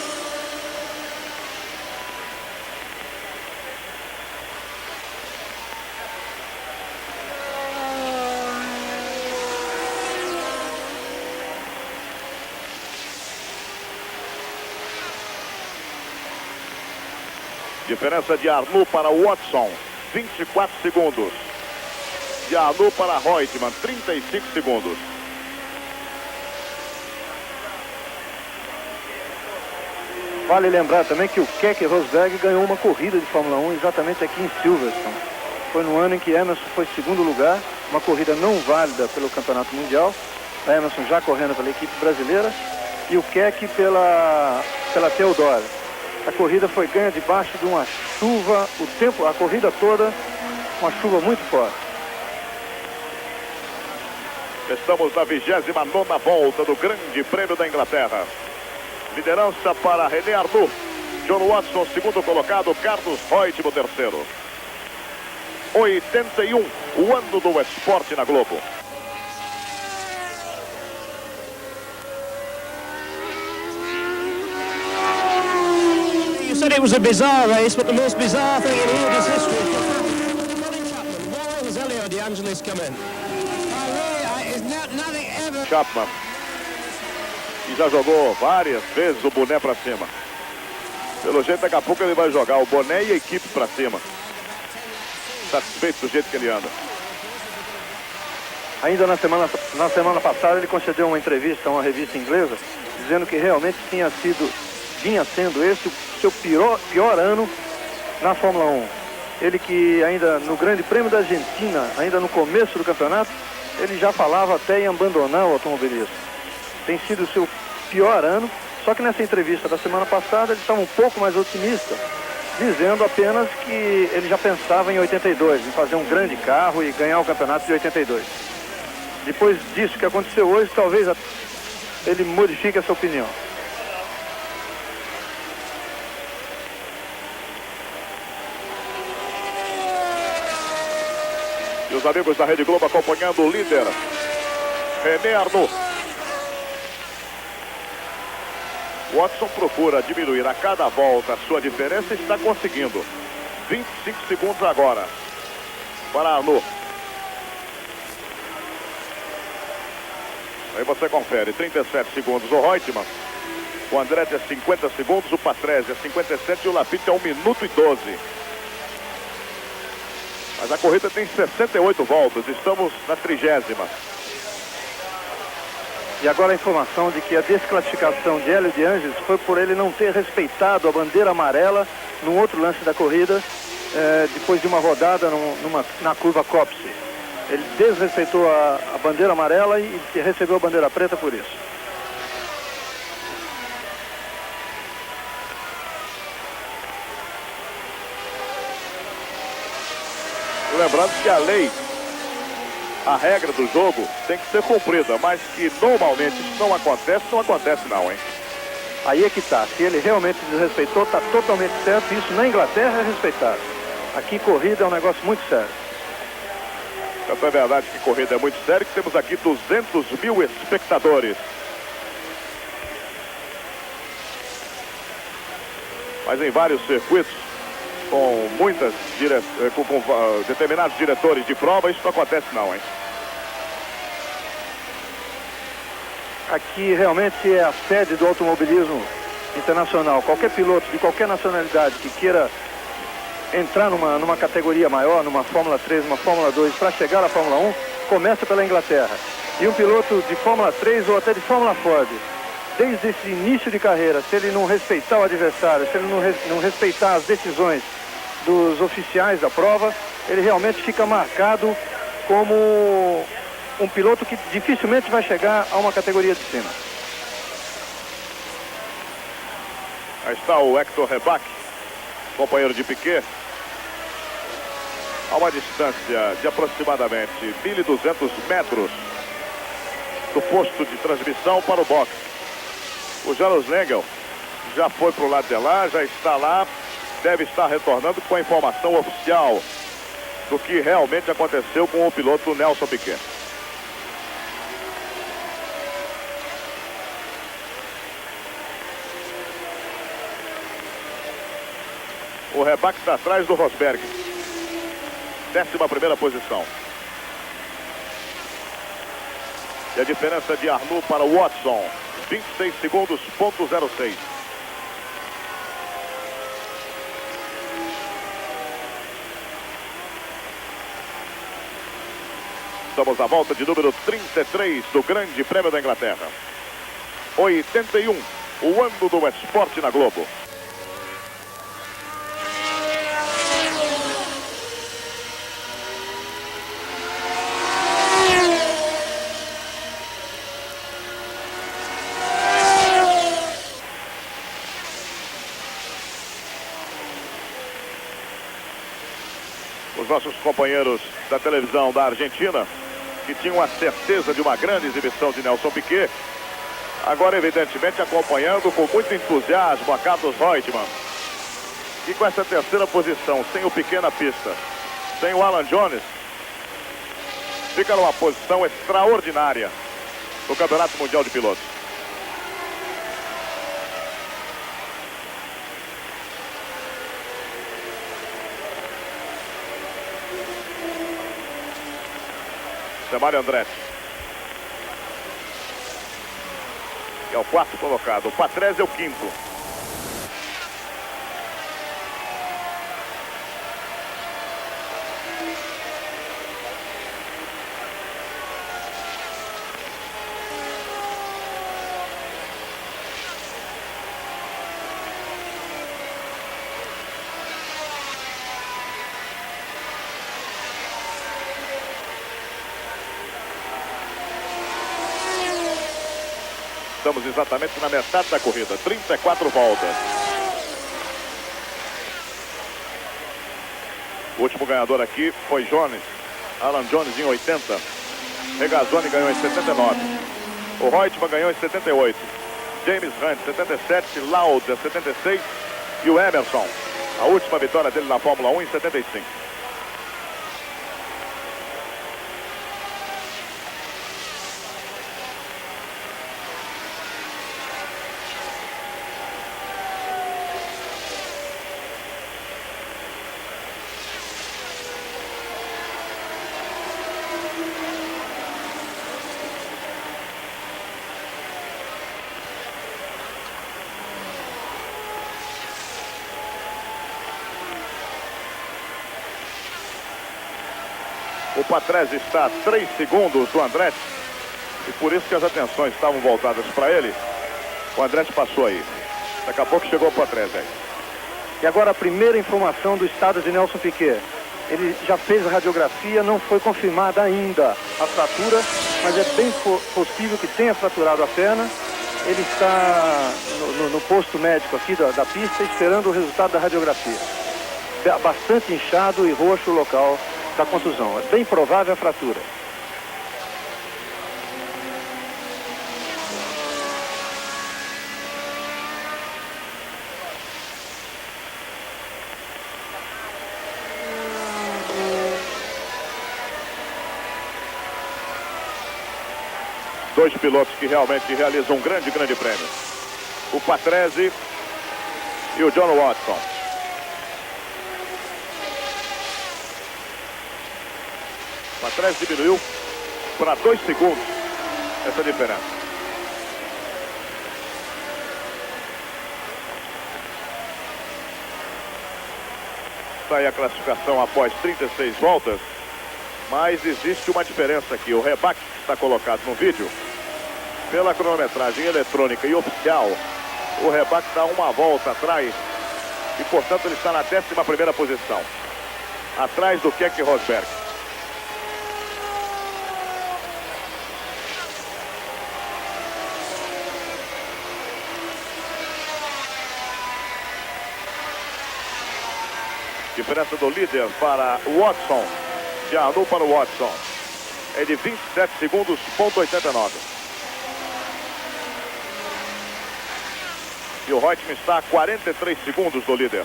Diferença de Arnoux para Watson, 24 segundos. De Arnoux para Reutemann, 35 segundos. Vale lembrar também que o Keck Rosberg ganhou uma corrida de Fórmula 1 exatamente aqui em Silverstone. Foi no ano em que Emerson foi segundo lugar, uma corrida não válida pelo Campeonato Mundial. A Emerson já correndo pela equipe brasileira e o Keck pela Teodoro. A corrida foi ganha debaixo de uma chuva, a corrida toda, uma chuva muito forte. Estamos na 29ª volta do Grande Prêmio da Inglaterra. Liderança para René Arnoux, John Watson, segundo colocado, Carlos Reutemann, terceiro. 81, o ano do esporte na Globo. You said it was a bizarre race, but the most bizarre thing in English history. Colin Chapman, why has Elio De Angelis come in? Chapman, que já jogou várias vezes o boné para cima. Pelo jeito, daqui a pouco ele vai jogar o boné e a equipe para cima. Satisfeito do jeito que ele anda. Ainda na semana passada ele concedeu uma entrevista a uma revista inglesa, dizendo que realmente vinha sendo esse o seu pior ano na Fórmula 1. Ele que ainda no Grande Prêmio da Argentina, ainda no começo do campeonato, ele já falava até em abandonar o automobilismo. Tem sido o seu pior ano, só que nessa entrevista da semana passada ele estava um pouco mais otimista, dizendo apenas que ele já pensava em 82, em fazer um grande carro e ganhar o campeonato de 82. Depois disso que aconteceu hoje, talvez ele modifique essa opinião. E os amigos da Rede Globo acompanhando o líder, René Arnoux. Watson procura diminuir a cada volta a sua diferença e está conseguindo. 25 segundos agora para Arnoux. Aí você confere, 37 segundos o Reutemann. O Andretti é 50 segundos, o Patrese é 57 e o Lafitte é 1 minuto e 12. Mas a corrida tem 68 voltas, estamos na 30ª. E agora a informação de que a desclassificação de Hélio De Angelis foi por ele não ter respeitado a bandeira amarela num outro lance da corrida, depois de uma rodada na curva Copse. Ele desrespeitou a bandeira amarela e recebeu a bandeira preta por isso. Lembrando que a lei, a regra do jogo tem que ser cumprida, mas que normalmente isso não acontece não, hein? Aí é que tá, se ele realmente desrespeitou, tá totalmente certo, isso na Inglaterra é respeitado. Aqui corrida é um negócio muito sério. Então é verdade que corrida é muito sério, que temos aqui 200 mil espectadores. Mas em vários circuitos, com determinados diretores de prova, isso não acontece não, hein? Aqui realmente é a sede do automobilismo internacional. Qualquer piloto de qualquer nacionalidade que queira entrar numa categoria maior, numa Fórmula 3, numa Fórmula 2, para chegar à Fórmula 1, começa pela Inglaterra. E um piloto de Fórmula 3 ou até de Fórmula Ford, desde esse início de carreira, se ele não respeitar o adversário, se ele não respeitar as decisões dos oficiais da prova, ele realmente fica marcado como um piloto que dificilmente vai chegar a uma categoria de cima. Aí está o Hector Rebaque, companheiro de Piquet, a uma distância de aproximadamente 1.200 metros do posto de transmissão para o boxe. O Jaros Lengel já foi para o lado de lá, já está lá, deve estar retornando com a informação oficial do que realmente aconteceu com o piloto Nelson Piquet. O Rebaque está atrás do Rosberg. 11ª posição. E a diferença de Arnoux para Watson, 26 segundos, ponto 06. Estamos à volta de número 33 do Grande Prêmio da Inglaterra. 81, o ano do esporte na Globo. Os nossos companheiros da televisão da Argentina, que tinham a certeza de uma grande exibição de Nelson Piquet, agora evidentemente acompanhando com muito entusiasmo a Carlos Reutemann, e com essa terceira posição, sem o Piquet na pista, sem o Alan Jones, fica numa posição extraordinária no Campeonato Mundial de Pilotos. Mário Andretti, que é o quarto colocado. O Patrese é o quinto. Estamos exatamente na metade da corrida, 34 voltas. O último ganhador aqui foi Jones, Alan Jones em 80. Regazzoni ganhou em 79. O Reutemann ganhou em 78. James Hunt, 77. Lauda, 76. E o Emerson, a última vitória dele na Fórmula 1 em 75. O Patrese está a 3 segundos do Andretti, e por isso que as atenções estavam voltadas para ele. O Andretti passou aí. Daqui a pouco chegou o Patrese aí. E agora a primeira informação do estado de Nelson Piquet. Ele já fez a radiografia, não foi confirmada ainda a fratura, mas é bem possível que tenha fraturado a perna. Ele está no posto médico aqui da pista, esperando o resultado da radiografia. Bastante inchado e roxo o local da contusão. É bem provável a fratura. Dois pilotos que realmente realizam um grande prêmio. O Patrese e o John Watson. O Patrese diminuiu para 2 segundos essa diferença. Está aí a classificação após 36 voltas. Mas existe uma diferença aqui. O Rebaque que está colocado no vídeo, pela cronometragem eletrônica e oficial, o Rebaque está uma volta atrás e, portanto, ele está na 11ª posição, atrás do Keke Rosberg. Diferença do líder para o Watson, de Arnoux para o Watson, é de 27 segundos, ponto 89. E o Reutemann está a 43 segundos do líder.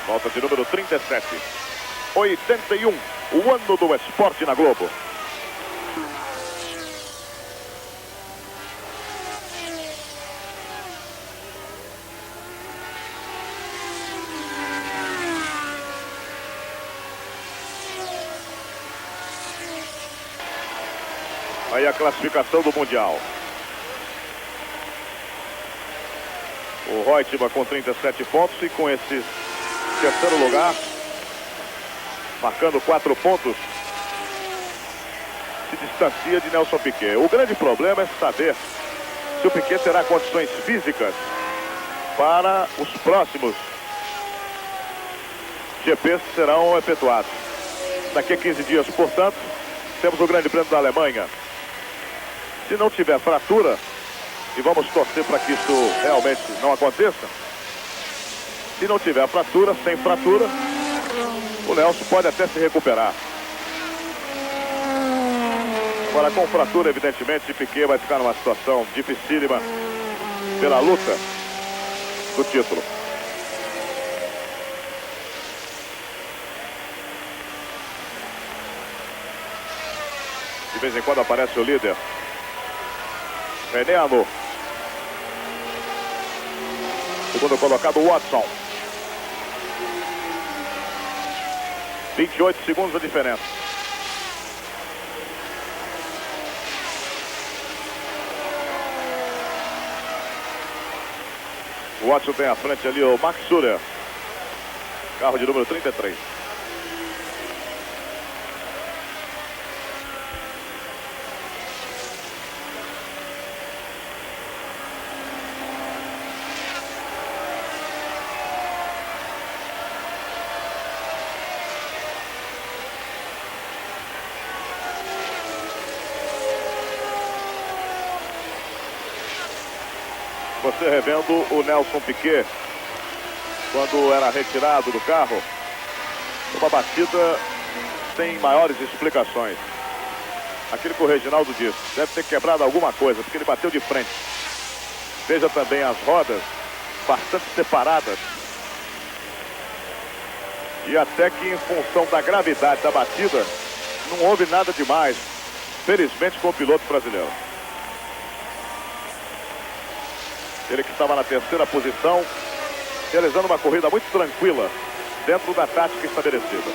Volta de número 37. 81, o ano do esporte na Globo. Aí a classificação do Mundial. O Reutemann com 37 pontos e com esse terceiro lugar, marcando 4 pontos, se distancia de Nelson Piquet. O grande problema é saber se o Piquet terá condições físicas para os próximos GPs que serão efetuados. Daqui a 15 dias, portanto, temos o Grande Prêmio da Alemanha. Se não tiver fratura, e vamos torcer para que isso realmente não aconteça, se não tiver fratura, sem fratura, o Nelson pode até se recuperar. Agora, com fratura, evidentemente, Piquet vai ficar numa situação dificílima pela luta do título. De vez em quando aparece o líder, René Arnoux. Segundo colocado, Watson. 28 segundos a diferença. O Watson tem à frente ali o Max Surer, carro de número 33. Você revendo o Nelson Piquet, quando era retirado do carro, uma batida sem maiores explicações. Aquilo que o Reginaldo disse, deve ter quebrado alguma coisa, porque ele bateu de frente. Veja também as rodas bastante separadas. E até que em função da gravidade da batida, não houve nada demais, felizmente, com o piloto brasileiro. Ele que estava na terceira posição, realizando uma corrida muito tranquila, dentro da tática estabelecida.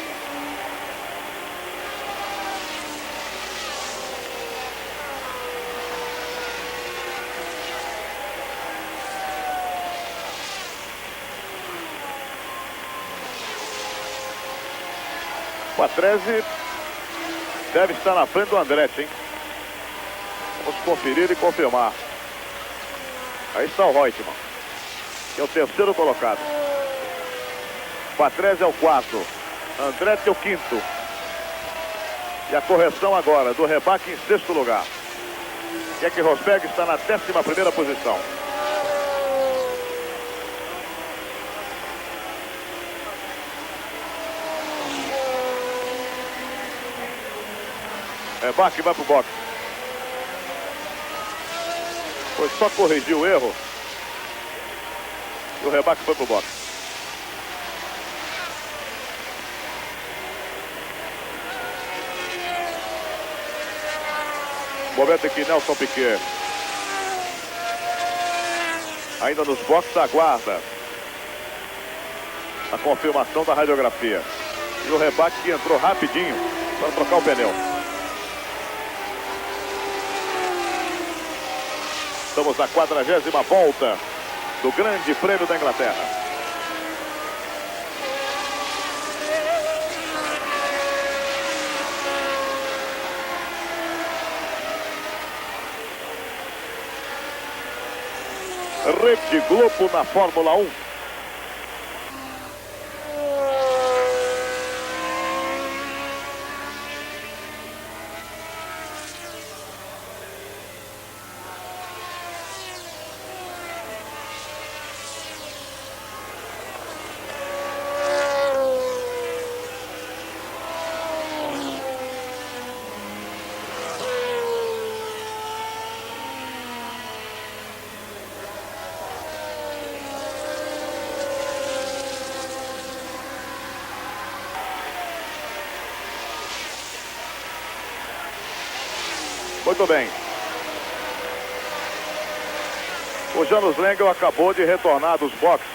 O Patrese deve estar na frente do Andretti, hein? Vamos conferir e confirmar. Aí está o Reutemann, que é o terceiro colocado. Patrese é o quarto. Andretti é o quinto. E a correção agora do Rybak em sexto lugar. Keke Rosberg está na 11ª posição. Rybak vai para o boxe. Foi só corrigir o erro e o Rybak foi pro boxe. Momento em que Nelson Piquet, ainda nos boxes, aguarda a confirmação da radiografia. E o Rybak que entrou rapidinho para trocar o pneu. Estamos na 40ª volta do Grande Prêmio da Inglaterra. Rede Globo na Fórmula 1. Muito bem. O Janos Lengel acabou de retornar dos boxes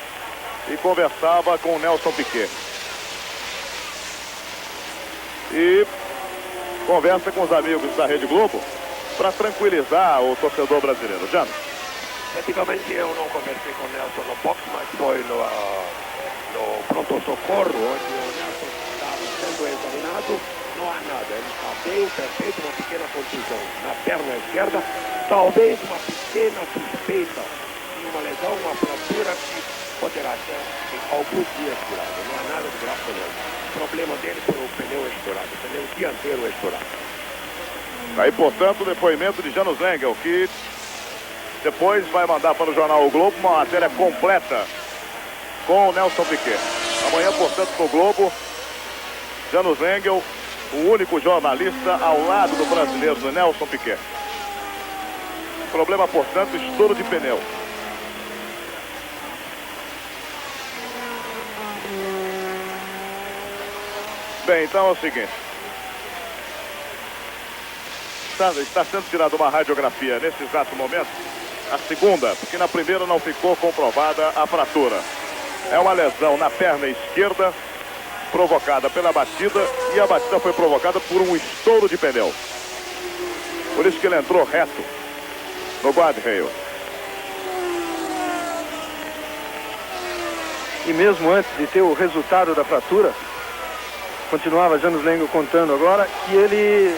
e conversava com o Nelson Piquet. E conversa com os amigos da Rede Globo para tranquilizar o torcedor brasileiro. Janos. Praticamente eu não conversei com o Nelson no box, mas foi no pronto-socorro, onde o Nelson estava sendo examinado. Não há nada, ele está bem, perfeito, uma pequena contusão na perna esquerda, talvez uma pequena suspeita de uma lesão, uma fratura que poderá ser em alguns dias curada. Não há nada de grave com ele. O problema dele foi o pneu estourado, o pneu dianteiro estourado. Aí, portanto, o depoimento de Janus Engel, que depois vai mandar para o jornal O Globo uma matéria completa com o Nelson Piquet. Amanhã, portanto, no Globo, Janus Engel, o único jornalista ao lado do brasileiro Nelson Piquet. Problema, portanto, estouro de pneu. Bem, então é o seguinte. Está sendo tirada uma radiografia nesse exato momento, a segunda, porque na primeira não ficou comprovada a fratura. É uma lesão na perna esquerda, provocada pela batida, e a batida foi provocada por um estouro de pneu. Por isso que ele entrou reto no guardrail. E mesmo antes de ter o resultado da fratura, continuava Janus Engel contando agora que ele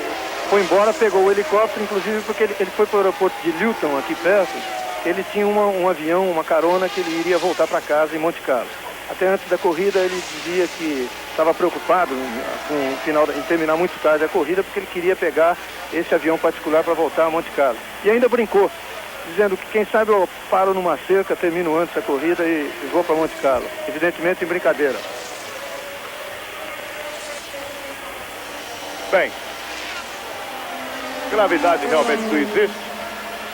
foi embora, pegou o helicóptero, inclusive porque ele foi para o aeroporto de Luton, aqui perto. Ele tinha um avião, uma carona, que ele iria voltar para casa em Monte Carlo. Até antes da corrida ele dizia que estava preocupado em terminar muito tarde a corrida, porque ele queria pegar esse avião particular para voltar a Monte Carlo. E ainda brincou, dizendo que quem sabe eu paro numa cerca, termino antes a corrida e vou para Monte Carlo. Evidentemente em brincadeira. Bem, gravidade realmente não existe.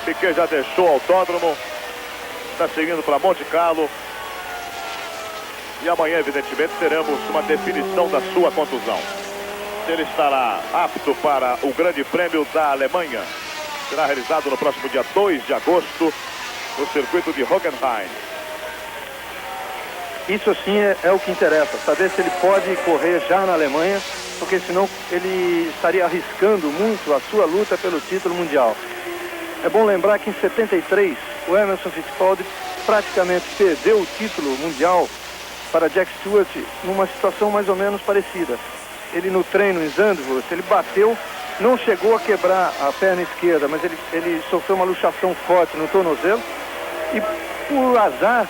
Piquet já deixou o autódromo, está seguindo para Monte Carlo. E amanhã, evidentemente, teremos uma definição da sua contusão. Se ele estará apto para o Grande Prêmio da Alemanha. Será realizado no próximo dia 2 de agosto, no circuito de Hockenheim. Isso assim é o que interessa, saber se ele pode correr já na Alemanha, porque senão ele estaria arriscando muito a sua luta pelo título mundial. É bom lembrar que em 73, o Emerson Fittipaldi praticamente perdeu o título mundial para Jack Stewart numa situação mais ou menos parecida. Ele no treino em Zandvoort, ele bateu, não chegou a quebrar a perna esquerda, mas ele sofreu uma luxação forte no tornozelo e por azar,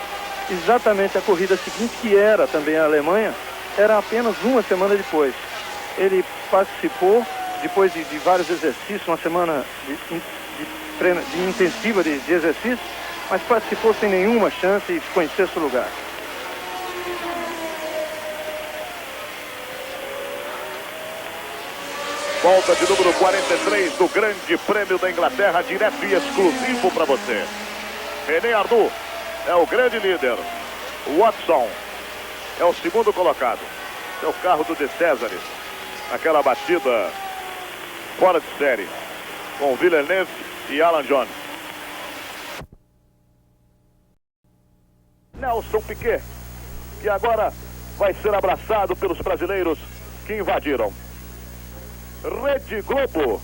exatamente a corrida seguinte, que era também a Alemanha, era apenas uma semana depois. Ele participou, depois de vários exercícios, uma semana de intensiva de exercício, mas participou sem nenhuma chance e ficou em sexto lugar. Volta de número 43 do Grande Prêmio da Inglaterra, direto e exclusivo para você. René Arnoux é o grande líder. Watson é o segundo colocado. É o carro do De Cesaris. Aquela batida fora de série com Villeneuve e Alan Jones. Nelson Piquet, que agora vai ser abraçado pelos brasileiros que invadiram. Rede Globo,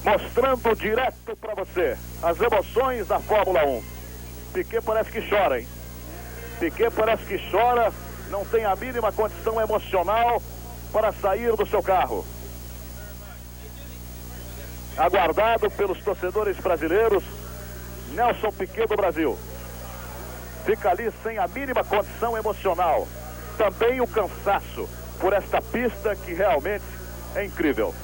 mostrando direto para você as emoções da Fórmula 1. Piquet parece que chora, hein? Piquet parece que chora, não tem a mínima condição emocional para sair do seu carro. Aguardado pelos torcedores brasileiros, Nelson Piquet do Brasil. Fica ali sem a mínima condição emocional. Também o cansaço por esta pista que realmente é incrível.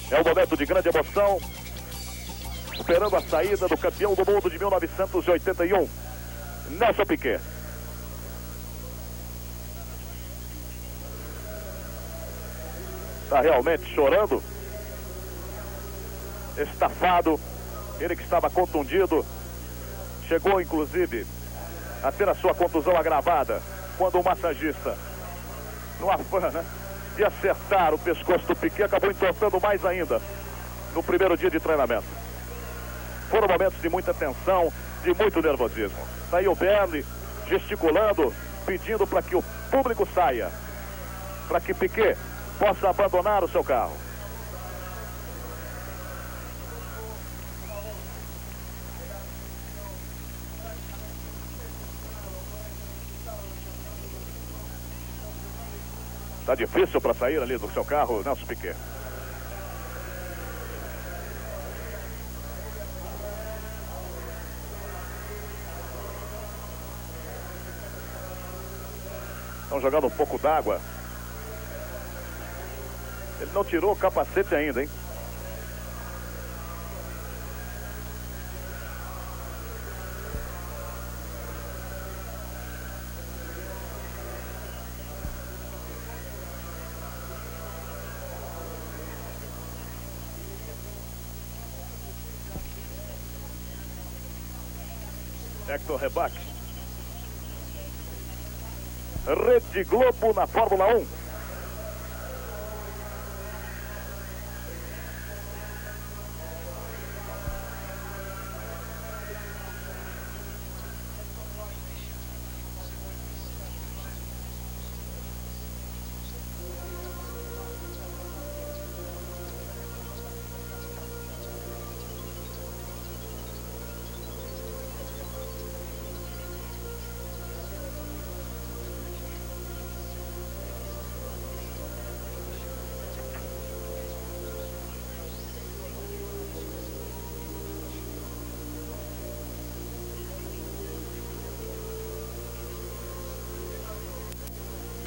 É um momento de grande emoção, esperando a saída do campeão do mundo de 1981, Nelson Piquet. Está realmente chorando, estafado. Ele que estava contundido, chegou inclusive a ter a sua contusão agravada quando o massagista, no afã, de acertar o pescoço do Piquet, acabou entortando mais ainda no primeiro dia de treinamento. Foram momentos de muita tensão, de muito nervosismo. Está aí o Bernie gesticulando, pedindo para que o público saia. para que Piquet possa abandonar o seu carro. Tá difícil para sair ali do seu carro, Nelson Piquet. Estão jogando um pouco d'água. Ele não tirou o capacete ainda, hein? Hector Rebaque. Rede Globo na Fórmula 1.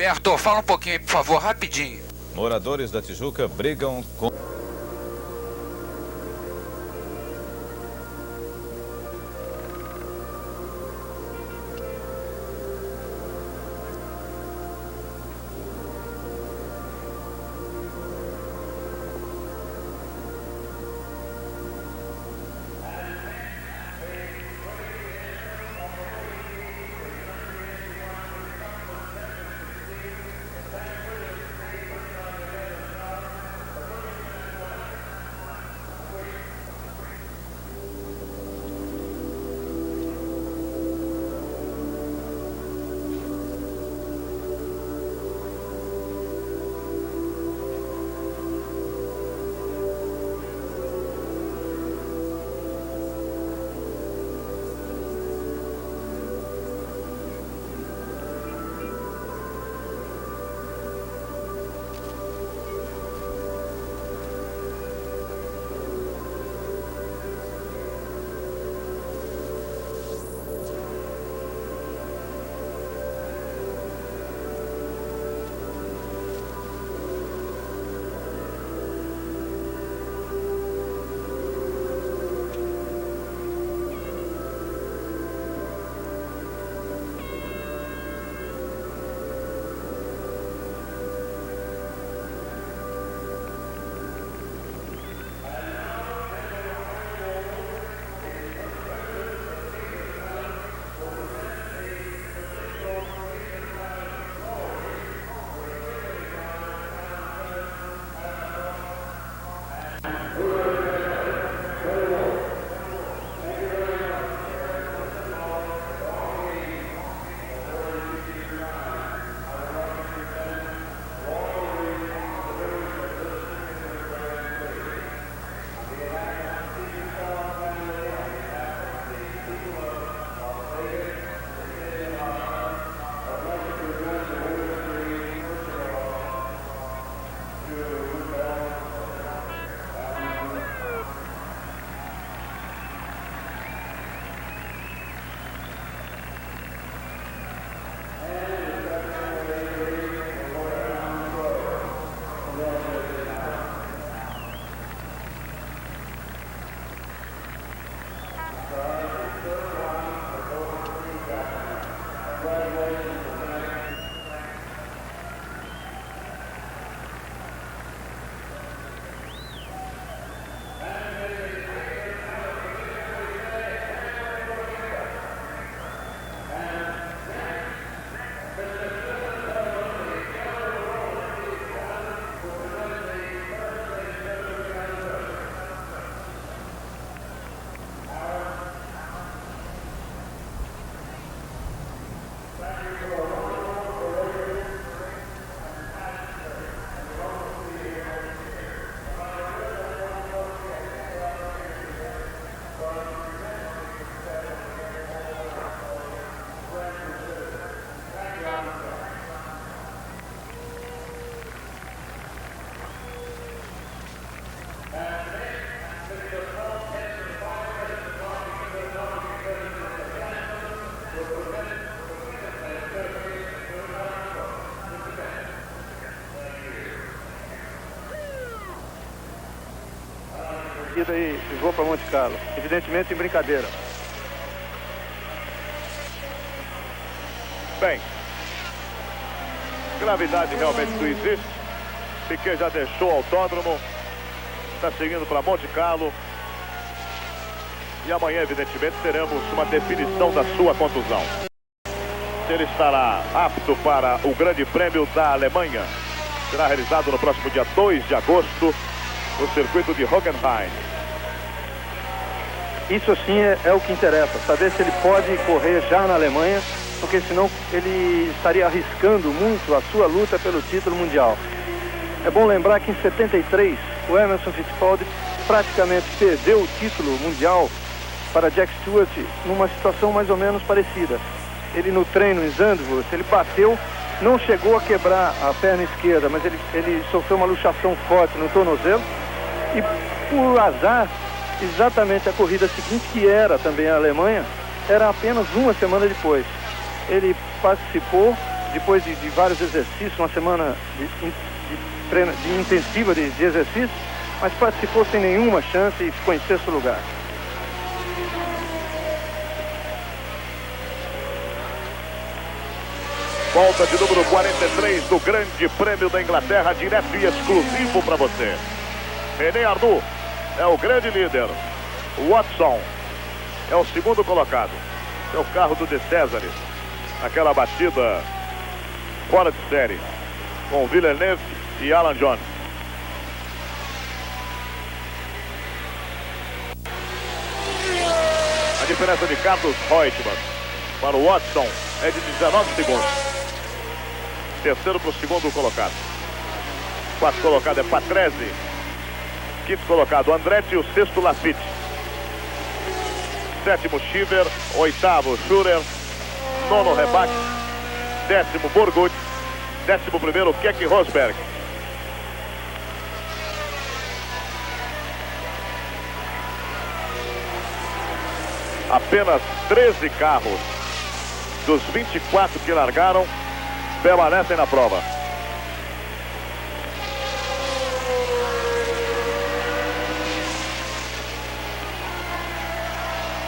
Berto, fala um pouquinho aí, por favor, rapidinho. Moradores da Tijuca brigam com... partida e vou para Monte Carlo. Evidentemente em brincadeira. Bem, gravidade realmente não existe. Piquet já deixou o autódromo, está seguindo para Monte Carlo. E amanhã, evidentemente, teremos uma definição da sua contusão. Se ele estará apto para o Grande Prêmio da Alemanha. Será realizado no próximo dia 2 de agosto, no circuito de Hockenheim. Isso sim é o que interessa, saber se ele pode correr já na Alemanha, porque senão ele estaria arriscando muito a sua luta pelo título mundial. É bom lembrar que em 73, o Emerson Fittipaldi praticamente perdeu o título mundial para Jack Stewart numa situação mais ou menos parecida. Ele no treino em Zandvoort, ele bateu, não chegou a quebrar a perna esquerda, mas ele sofreu uma luxação forte no tornozelo e por azar, exatamente a corrida seguinte, que era também a Alemanha, era apenas uma semana depois. Ele participou, depois de vários exercícios, uma semana de intensiva de exercício, mas participou sem nenhuma chance e ficou em 6º lugar. Volta de número 43 do Grande Prêmio da Inglaterra, direto e exclusivo para você. René Arnoux é o grande líder. Watson é o segundo colocado. É o carro do De Cesaris. Aquela batida fora de série com Villeneuve e Alan Jones. A diferença de Carlos Reutemann para o Watson é de 19 segundos. Terceiro para o segundo colocado. Quarto colocado é Patrese. Quinto colocado Andretti e o sexto Lafitte. Sétimo Schieber. Oitavo Schurer. Nono Rebach. Décimo Borgut. 11º Keke Rosberg. Apenas 13 carros dos 24 que largaram permanecem na prova.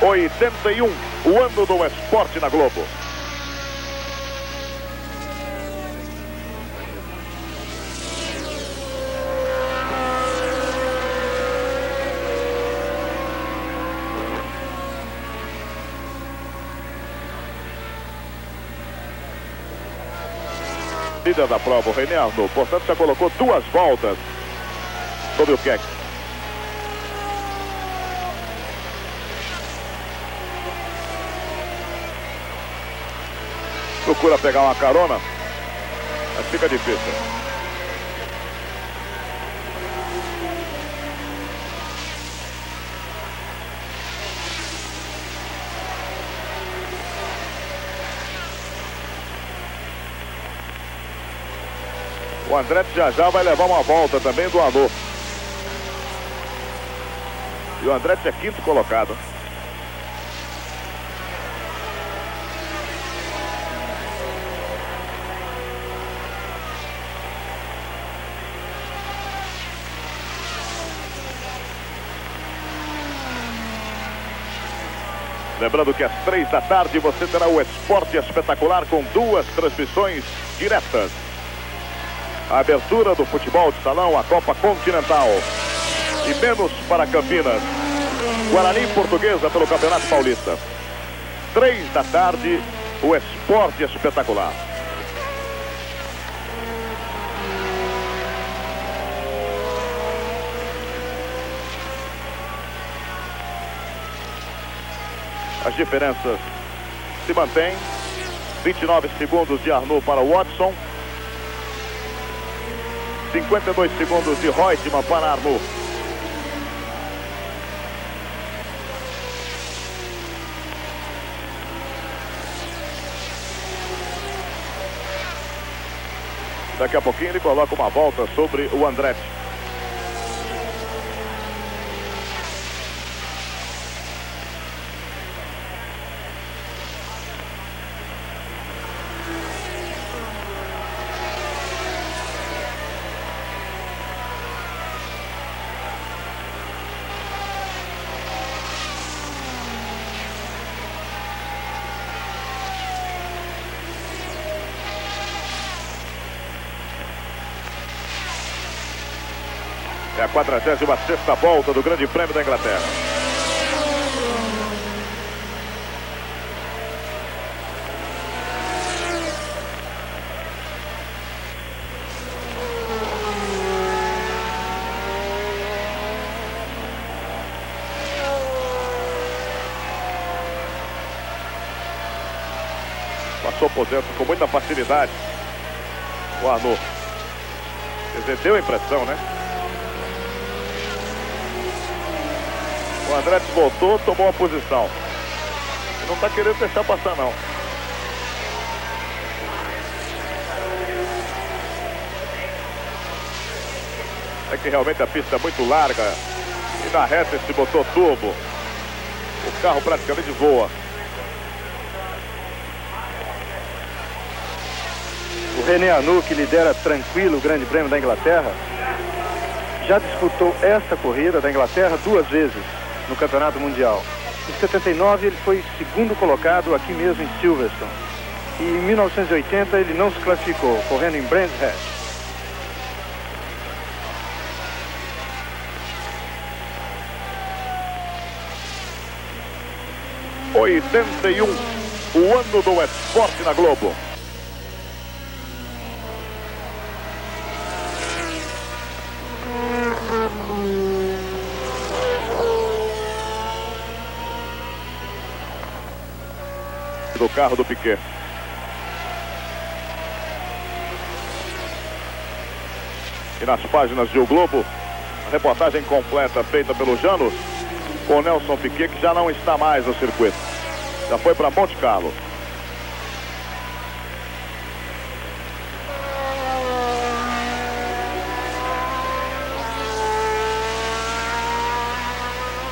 '81, o ano do esporte na Globo. Líder da prova, o René Arnoux, portanto já colocou 2 voltas sobre o Keck. Procura pegar uma carona, mas fica difícil. O Andretti já vai levar uma volta também do Arnoux. E o Andretti é 5º colocado. Lembrando que às 3 da tarde você terá o Esporte Espetacular com 2 transmissões diretas. A abertura do futebol de salão, a Copa Continental. E menos para Campinas. Guarani Portuguesa pelo Campeonato Paulista. 3 da tarde, o Esporte Espetacular. As diferenças se mantêm. 29 segundos de Arnoux para Watson. 52 segundos de Reutemann para Arnoux. Daqui a pouquinho ele coloca uma volta sobre o Andretti. É a 46ª volta do Grande Prêmio da Inglaterra. Passou por dentro com muita facilidade o Arnaud. Quer dizer, deu a impressão, né? O Andretti voltou, tomou a posição. Não está querendo deixar passar, não. É que realmente a pista é muito larga. E na reta esse motor turbo, o carro praticamente voa. O René Arnoux, que lidera tranquilo o Grande Prêmio da Inglaterra, já disputou esta corrida da Inglaterra 2 vezes no Campeonato Mundial. Em 79 ele foi segundo colocado aqui mesmo em Silverstone. E em 1980 ele não se classificou, correndo em Brands Hatch. Em 81, o ano do esporte na Globo. Do carro do Piquet. E nas páginas de O Globo, a reportagem completa feita pelo Janus com o Nelson Piquet, que já não está mais no circuito. Já foi para Monte Carlo.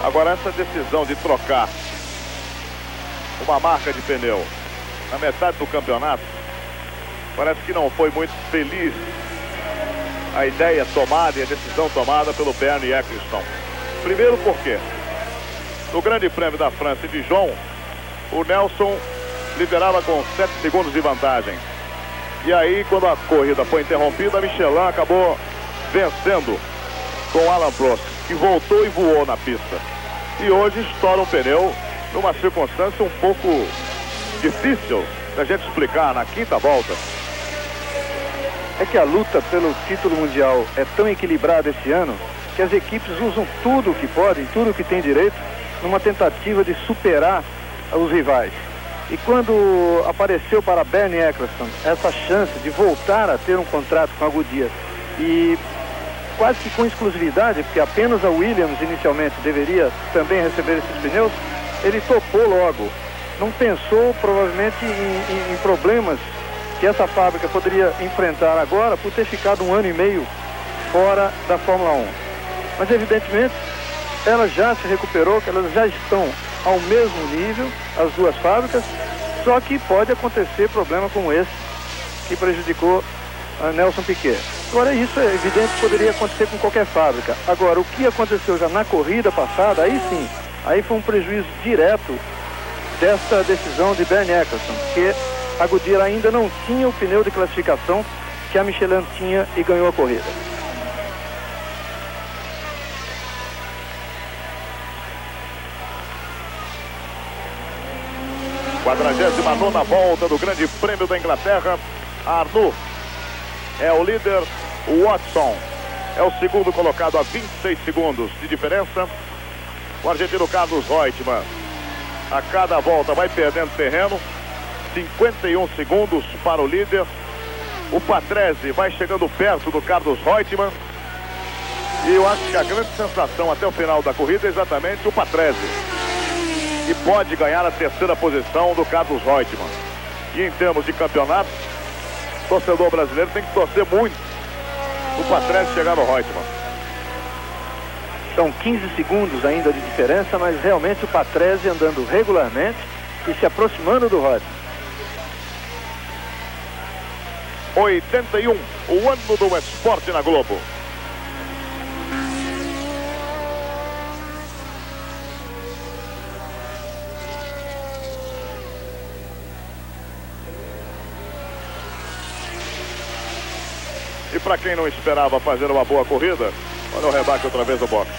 Agora essa decisão de trocar uma marca de pneu na metade do campeonato, parece que não foi muito feliz a ideia tomada e a decisão tomada pelo Bernie Ecclestone. Primeiro porque no Grande Prêmio da França em Dijon, o Nelson liderava com 7 segundos de vantagem. E aí, quando a corrida foi interrompida, a Michelin acabou vencendo com Alain Prost, que voltou e voou na pista. E hoje estoura um pneu numa circunstância um pouco difícil da gente explicar na 5ª volta. É que a luta pelo título mundial é tão equilibrada esse ano que as equipes usam tudo o que podem, tudo o que tem direito, numa tentativa de superar os rivais. E quando apareceu para Bernie Ecclestone essa chance de voltar a ter um contrato com a Goodyear, e quase que com exclusividade, porque apenas a Williams inicialmente deveria também receber esses pneus, ele topou logo. Não pensou provavelmente em problemas que essa fábrica poderia enfrentar agora por ter ficado 1 ano e meio fora da Fórmula 1. Mas evidentemente ela já se recuperou, que elas já estão ao mesmo nível, as duas fábricas, só que pode acontecer problema como esse que prejudicou a Nelson Piquet. Agora isso é evidente que poderia acontecer com qualquer fábrica. Agora o que aconteceu já na corrida passada, aí sim, aí foi um prejuízo direto dessa decisão de Bernie Ecclestone, porque a Goodyear ainda não tinha o pneu de classificação que a Michelin tinha e ganhou a corrida. A 49ª volta do Grande Prêmio da Inglaterra. Arnoux é o líder, o Watson é o segundo colocado a 26 segundos de diferença. O argentino Carlos Reutemann a cada volta vai perdendo terreno, 51 segundos para o líder. O Patrese vai chegando perto do Carlos Reutemann. E eu acho que a grande sensação até o final da corrida é exatamente o Patrese, que pode ganhar a 3ª posição do Carlos Reutemann. E em termos de campeonato, o torcedor brasileiro tem que torcer muito o Patrese chegar no Reutemann. São 15 segundos ainda de diferença, mas realmente o Patrese andando regularmente e se aproximando do Reutemann. 81, o ano do esporte na Globo. E para quem não esperava fazer uma boa corrida, Olha o rebaque outra vez do boxe.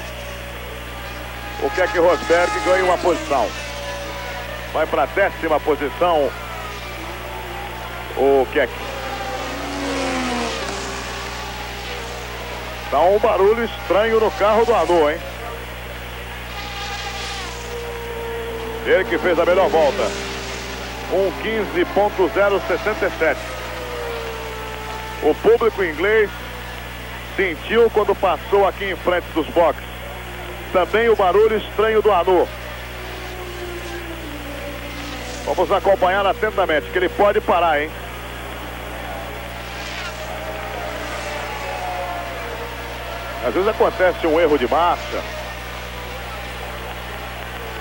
O Keck Rosberg ganha uma posição. Vai para a 10ª posição o Keck. Tá um barulho estranho no carro do Arnaud, hein? Ele que fez a melhor volta. 1:15.067. O público inglês sentiu quando passou aqui em frente dos boxes. Também o barulho estranho do Arnaud. Vamos acompanhar atentamente, que ele pode parar, hein? Às vezes acontece um erro de marcha.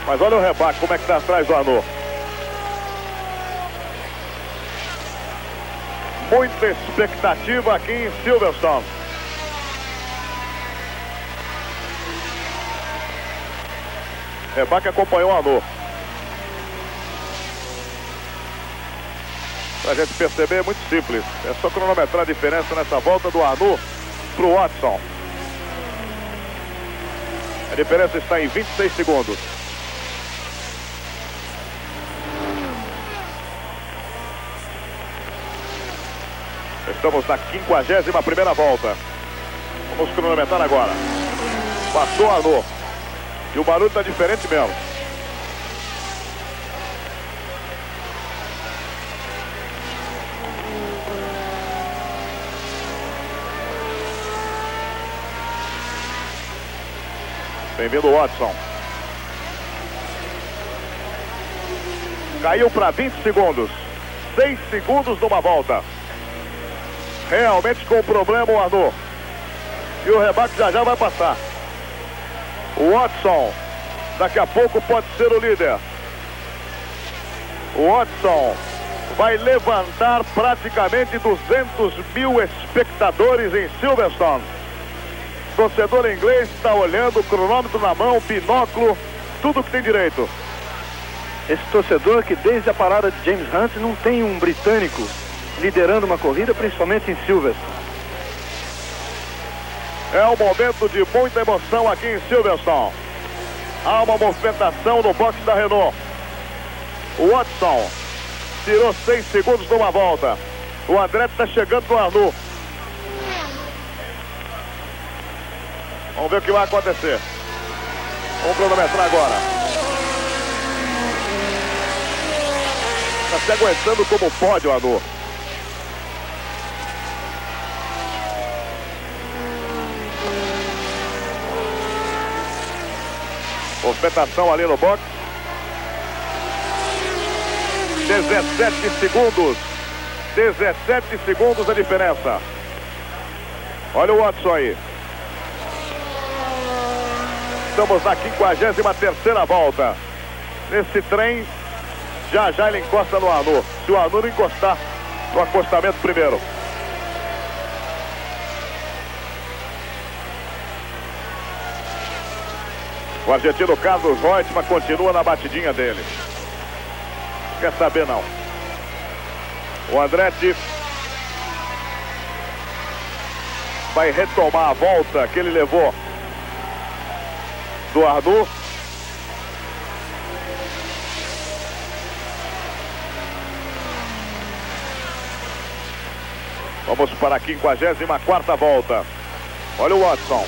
Mas olha o rebaque, como é que tá atrás do Arnaud. Muita expectativa aqui em Silverstone. Rebaque acompanhou o Arnaud. Pra gente perceber, é muito simples. É só cronometrar a diferença nessa volta do Arnaud pro Watson. A diferença está em 26 segundos. Estamos na 51ª volta. Vamos cronometrar agora. Passou o Arnaud. E o barulho está diferente mesmo. Bem-vindo, Watson. Caiu para 20 segundos. 6 segundos numa volta. Realmente com problema o Arnaud. E o rebaque já vai passar. O Watson daqui a pouco pode ser o líder. O Watson vai levantar praticamente 200 mil espectadores em Silverstone. O torcedor inglês está olhando, o cronômetro na mão, binóculo, tudo que tem direito. Esse torcedor que desde a parada de James Hunt não tem um britânico liderando uma corrida, principalmente em Silverstone. É um momento de muita emoção aqui em Silverstone. Há uma movimentação no box da Renault. O Watson tirou 6 segundos numa volta. O Andretti está chegando no Arnaud. Vamos ver o que vai acontecer. Vamos cronometrar agora. Está se aguentando como pode o Arnaud. Movimentação ali no box. 17 segundos. 17 segundos a diferença. Olha o Watson aí. Estamos na 53ª volta. Nesse trem, já ele encosta no Arnaud. Se o Arnaud não encostar no acostamento primeiro. O argentino Carlos Reutemann continua na batidinha dele. Não quer saber não. O Andretti vai retomar a volta que ele levou do Arnaud. Vamos para a 54ª volta. Olha o Watson.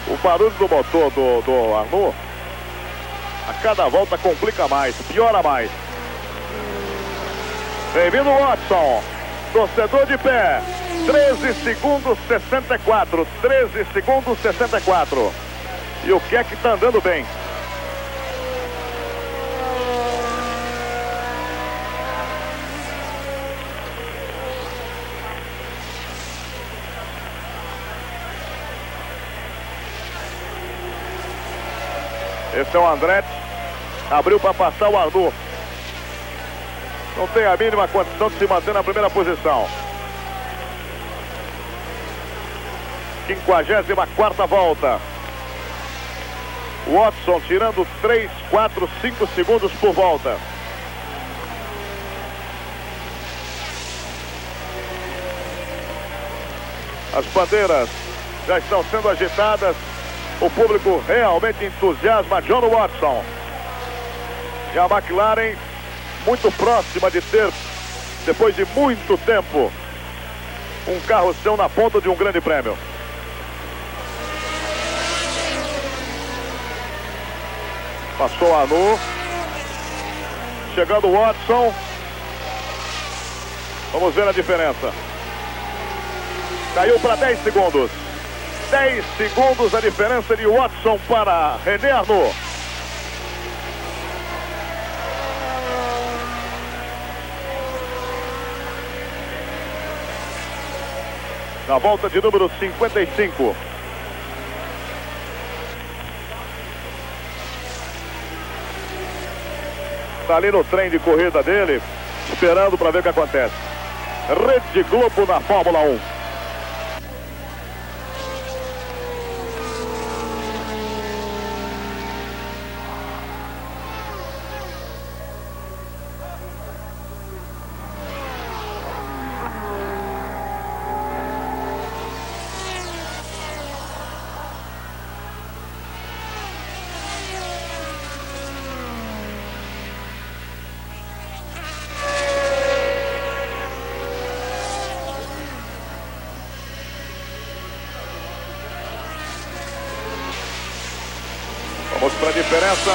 O barulho do motor do Arnaud a cada volta complica mais, piora mais. Bem-vindo, Watson. Torcedor de pé. 13 segundos 64. 13 segundos 64. E o Keck está andando bem. Esse é o Andretti. Abriu para passar o Arnaud. Não tem a mínima condição de se manter na primeira posição. 54ª volta. Watson tirando 3, 4, 5 segundos por volta. As bandeiras já estão sendo agitadas. O público realmente entusiasma John Watson. E a McLaren muito próxima de ter, depois de muito tempo, um carro seu na ponta de um grande prêmio. Passou a Anu. Chegando o Watson. Vamos ver a diferença. Caiu para 10 segundos. 10 segundos a diferença de Watson para René Arnoux. Na volta de número 55. Está ali no trem de corrida dele, esperando para ver o que acontece. Rede Globo na Fórmula 1. Vamos para a diferença.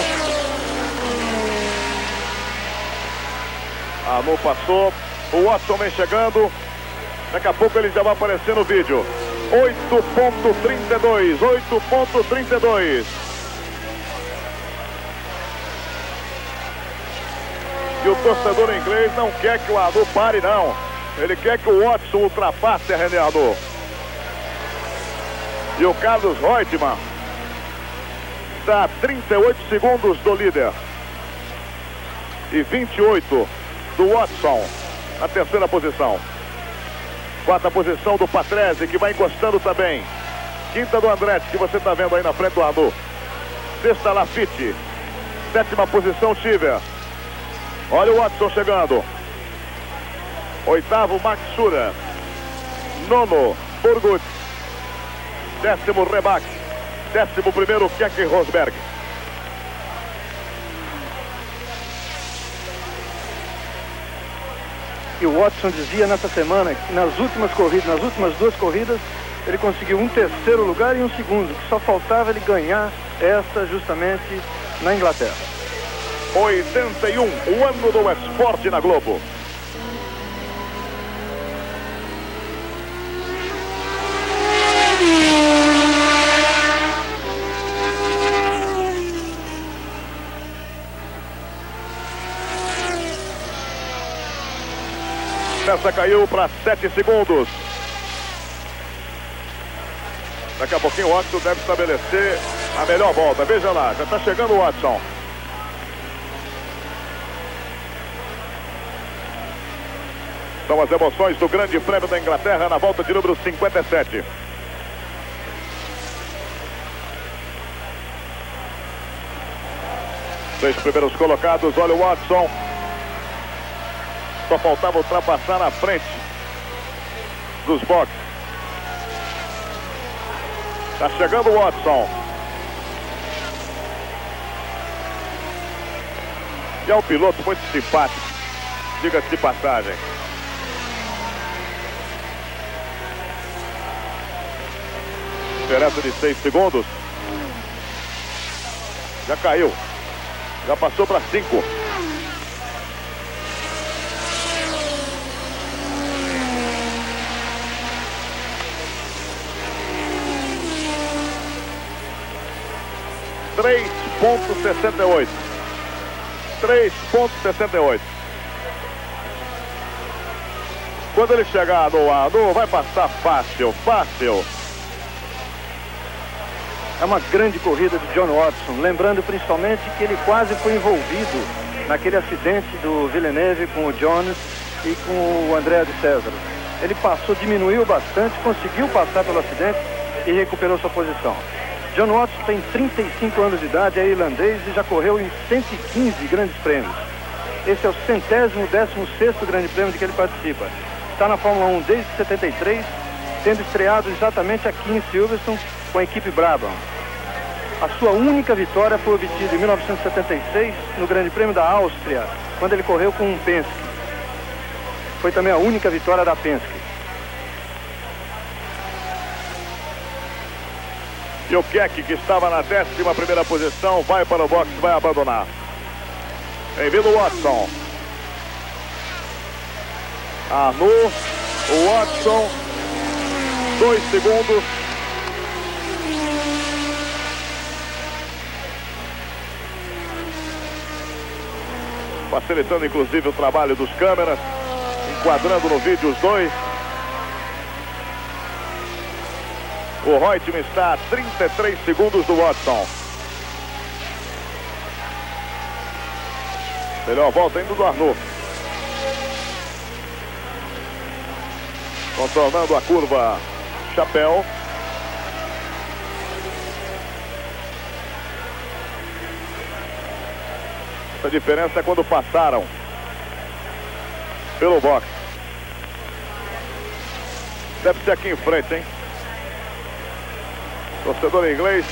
A Anu passou. O Watson vem chegando. Daqui a pouco ele já vai aparecer no vídeo. 8.32. 8.32. E o torcedor inglês não quer que o Anu pare, não. Ele quer que o Watson ultrapasse a René Arnoux. E o Carlos Reutemann está a 38 segundos do líder. E 28 do Watson na terceira posição. Quarta posição do Patrese, que vai encostando também. Quinta do Andretti, que você está vendo aí na frente do Arnoux. Sexta, Lafitte. Sétima posição, Chiver. Olha o Watson chegando. Oitavo, Max Sura. Nono, Burgut. Décimo, Rebach. 11º, Keke Rosberg. E o Watson dizia nessa semana que nas últimas duas corridas, ele conseguiu um terceiro lugar e um segundo, que só faltava ele ganhar esta justamente na Inglaterra. 81, o ano do esporte na Globo. Essa caiu para 7 segundos. Daqui a pouquinho o Watson deve estabelecer a melhor volta. Veja lá, já está chegando o Watson. São as emoções do Grande Prêmio da Inglaterra na volta de número 57. Três primeiros colocados, olha o Watson. Só faltava ultrapassar na frente dos boxes. Está chegando o Watson. E é um piloto muito simpático, diga-se de passagem. Diferença de 6 segundos. Já caiu. Já passou para 5. .68. 3.68. Quando ele chegar no Arnoux, vai passar fácil, fácil. É uma grande corrida de John Watson, lembrando principalmente que ele quase foi envolvido naquele acidente do Villeneuve com o Jones e com o Andrea de César. Ele passou, diminuiu bastante, conseguiu passar pelo acidente e recuperou sua posição. John Watson tem 35 anos de idade, é irlandês e já correu em 115 grandes prêmios. Esse é o 116º grande prêmio de que ele participa. Está na Fórmula 1 desde 73, tendo estreado exatamente aqui em Silverstone com a equipe Brabham. A sua única vitória foi obtida em 1976 no Grande Prêmio da Áustria, quando ele correu com um Penske. Foi também a única vitória da Penske. E o Keck, que estava na 11ª posição, vai para o box, vai abandonar. Bem-vindo, Watson. Arnoux, o Watson, 2 segundos. Facilitando inclusive o trabalho dos câmeras, enquadrando no vídeo os dois. O Reutemann está a 33 segundos do Watson. Melhor volta indo do Arnoux. Contornando a curva Chapéu. Essa diferença é quando passaram pelo box. Deve ser aqui em frente, hein? Torcedor inglês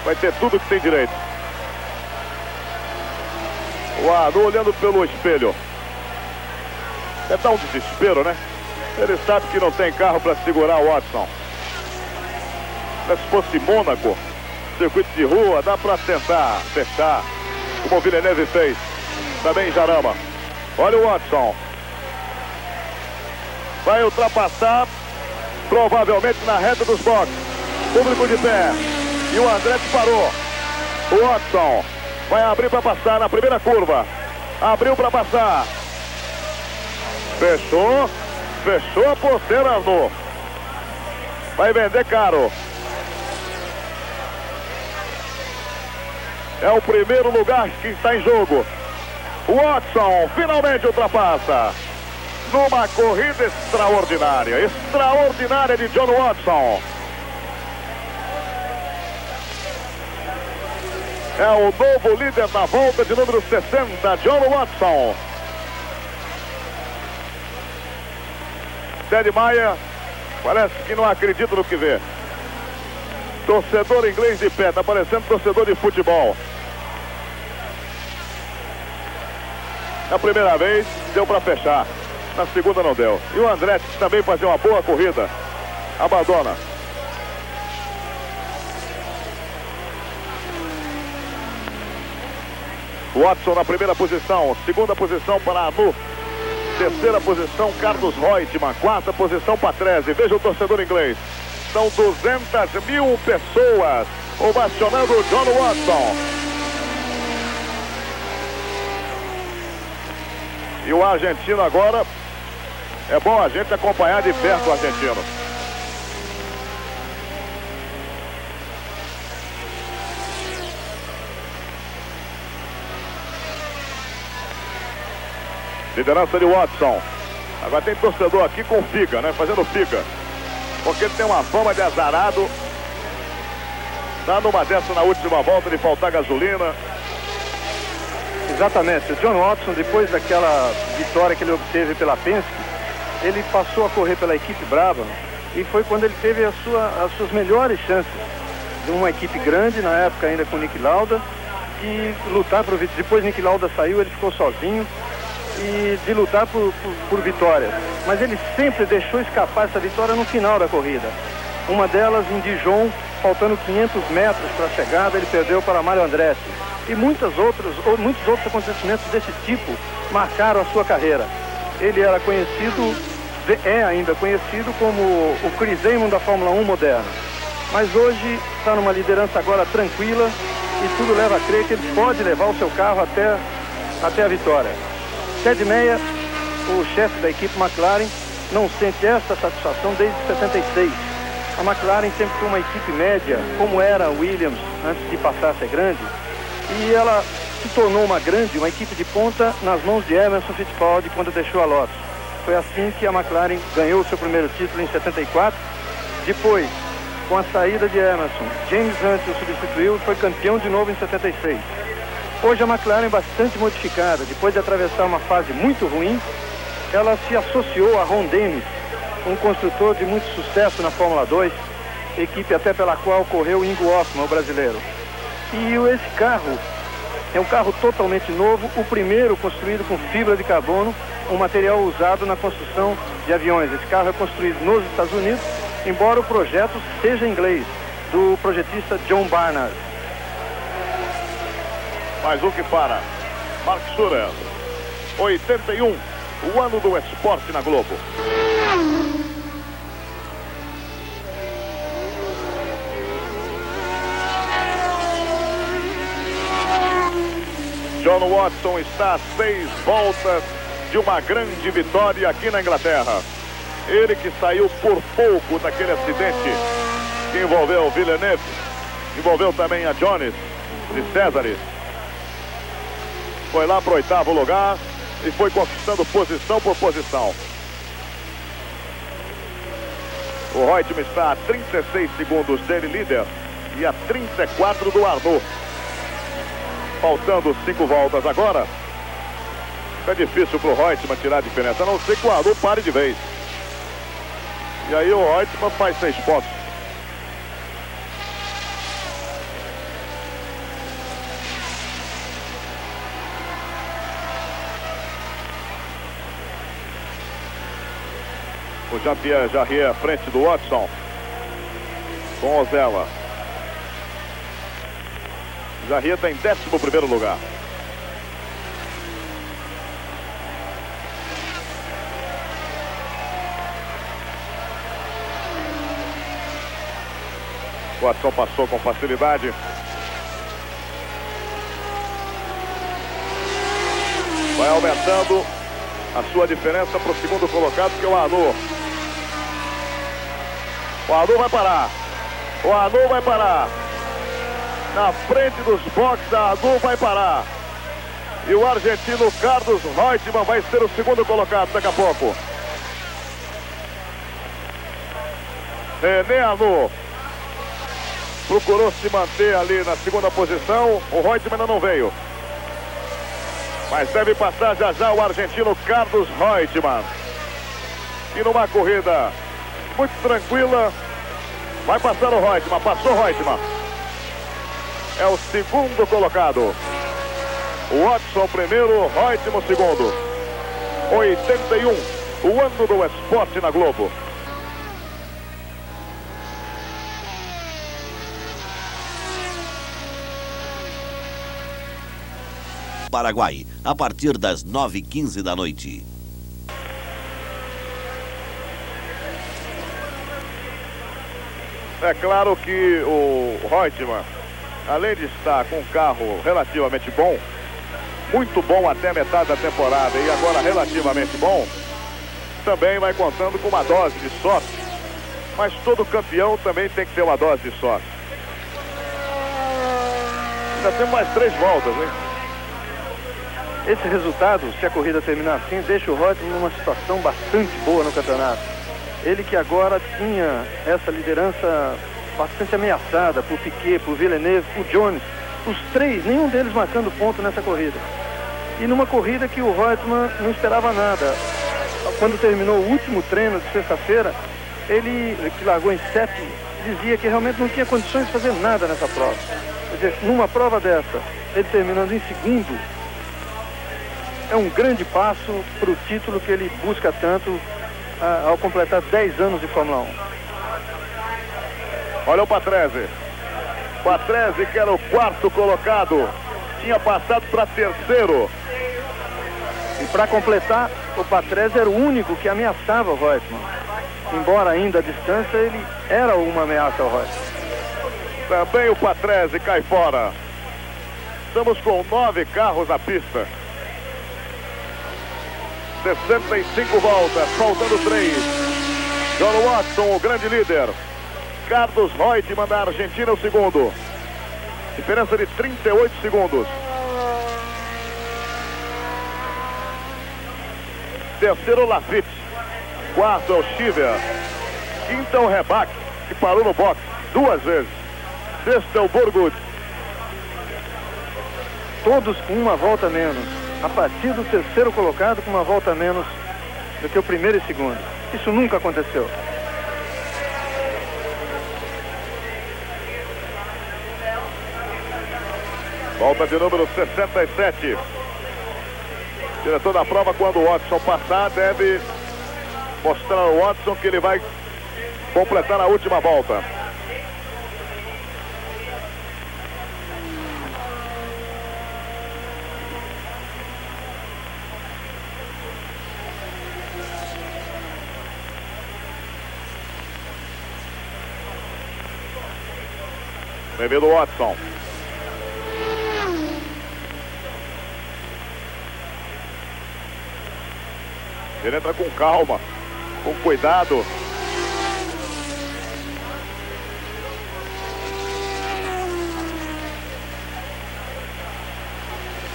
vai ter tudo que tem direito. O Arnoux olhando pelo espelho. É dar um desespero, né? Ele sabe que não tem carro para segurar o Watson. Mas se fosse Mônaco, circuito de rua, dá para tentar fechar, como o Villeneuve fez. Também em Jarama. Olha o Watson. Vai ultrapassar, provavelmente na reta dos boxes. Público de pé. E o Andretti parou. O Watson vai abrir para passar na primeira curva. Abriu para passar. Fechou. Fechou a porteira, Arnoux. Vai vender caro. É o primeiro lugar que está em jogo. O Watson finalmente ultrapassa. Numa corrida extraordinária. Extraordinária de John Watson. É o novo líder da volta de número 60, John Watson. Ted Maia parece que não acredita no que vê. Torcedor inglês de pé, tá parecendo torcedor de futebol. Na primeira vez deu para fechar, na segunda não deu. E o Andretti também fazia uma boa corrida, abandona. Watson na primeira posição, segunda posição para Arnoux, terceira posição Carlos Reutemann, quarta posição Patrese. Veja o torcedor inglês, são 200.000 pessoas ovacionando John Watson. E o argentino agora, é bom a gente acompanhar de perto o argentino. Liderança de Watson. Agora tem torcedor aqui com fica, né? Fazendo fica. Porque ele tem uma fama de azarado. Tá numa dessa na última volta de faltar gasolina. Exatamente. O John Watson, depois daquela vitória que ele obteve pela Penske, ele passou a correr pela equipe Brabham. E foi quando ele teve as suas melhores chances de uma equipe grande, na época ainda com Niki Lauda, de lutar por vitória. Depois Niki Lauda saiu, ele ficou sozinho. E de lutar por vitórias. Mas ele sempre deixou escapar essa vitória no final da corrida. Uma delas em Dijon, faltando 500 metros para a chegada, ele perdeu para Mario Andretti. E muitos outros acontecimentos desse tipo marcaram a sua carreira. Ele era conhecido, é ainda conhecido como o Chris Amon da Fórmula 1 moderna. Mas hoje está numa liderança agora tranquila e tudo leva a crer que ele pode levar o seu carro até a vitória. Ted Maia, o chefe da equipe McLaren, não sente essa satisfação desde 76. A McLaren sempre foi uma equipe média, como era a Williams antes de passar a ser grande, e ela se tornou uma equipe de ponta nas mãos de Emerson Fittipaldi quando deixou a Lotus. Foi assim que a McLaren ganhou o seu primeiro título em 74. Depois, com a saída de Emerson, James Hunt o substituiu e foi campeão de novo em 76. Hoje a McLaren é bastante modificada. Depois de atravessar uma fase muito ruim, ela se associou a Ron Dennis, um construtor de muito sucesso na Fórmula 2, equipe até pela qual correu Ingo Hoffmann, o brasileiro. E esse carro é um carro totalmente novo, o primeiro construído com fibra de carbono, um material usado na construção de aviões. Esse carro é construído nos Estados Unidos, embora o projeto seja inglês, do projetista John Barnard. Mais um que para. Mark Surer. 81, o ano do esporte na Globo. John Watson está a 6 voltas de uma grande vitória aqui na Inglaterra. Ele que saiu por pouco daquele acidente que envolveu o Villeneuve, envolveu também a Jones de Césares. Foi lá para o 8º lugar e foi conquistando posição por posição. O Reutemann está a 36 segundos dele, líder, e a 34 do Arnaud. Faltando 5 voltas agora. Fica difícil para o Reutemann tirar a diferença, a não ser que o Arnaud pare de vez. E aí o Reutemann faz 6 pontos. O Jean-Pierre Jarier à frente do Watson. Com Ozella. Jarier está em 11º lugar. O Watson passou com facilidade. Vai aumentando a sua diferença para o 2º colocado, que é o Arnaud. O Arnaud vai parar. O Arnaud vai parar. Na frente dos boxes, a Arnaud vai parar. E o argentino Carlos Reutemann vai ser o 2º colocado daqui a pouco. René Arnaud procurou se manter ali na 2ª posição. O Reutemann ainda não veio. Mas deve passar já já o argentino Carlos Reutemann. E numa corrida muito tranquila, vai passar o Reutemann. Passou o Reutemann. É o 2º colocado. O Watson primeiro, Reutemann segundo. 81, o ano do esporte na Globo. Paraguai, a partir das 9h15 da noite. É claro que o Reutemann, além de estar com um carro relativamente bom, muito bom até metade da temporada e agora relativamente bom, também vai contando com uma dose de sorte. Mas todo campeão também tem que ter uma dose de sorte. Ainda temos mais 3 voltas, hein? Esse resultado, se a corrida terminar assim, deixa o Reutemann numa situação bastante boa no campeonato. Ele que agora tinha essa liderança bastante ameaçada por Piquet, por Villeneuve, por Jones. Os 3, nenhum deles marcando ponto nessa corrida. E numa corrida que o Reutemann não esperava nada. Quando terminou o último treino de sexta-feira, ele, que largou em 7, dizia que realmente não tinha condições de fazer nada nessa prova. Quer dizer, numa prova dessa, ele terminando em 2º, é um grande passo para o título que ele busca tanto ao completar 10 anos de Fórmula 1. Olha o Patrese. Patrese, que era o 4º colocado, tinha passado para 3º. E para completar, o Patrese era o único que ameaçava o Reutemann. Embora ainda à distância, ele era uma ameaça ao Reutemann. Também o Patrese cai fora. Estamos com 9 carros na pista. 65 voltas, faltando 3. John Watson, o grande líder. Carlos Reutemann da Argentina, o 2º. Diferença de 38 segundos. 3º, Lafitte. 4º é o Chiver. 5º é o Rebac, que parou no boxe. 2 vezes. Sexto é o Burgut. Todos com uma volta menos. A partir do terceiro colocado com uma volta menos do que o primeiro e segundo. Isso nunca aconteceu. Volta de número 67. Diretor da prova, quando o Watson passar, deve mostrar ao Watson que ele vai completar a última volta. Bem-vindo, Watson. Ele entra com calma, com cuidado.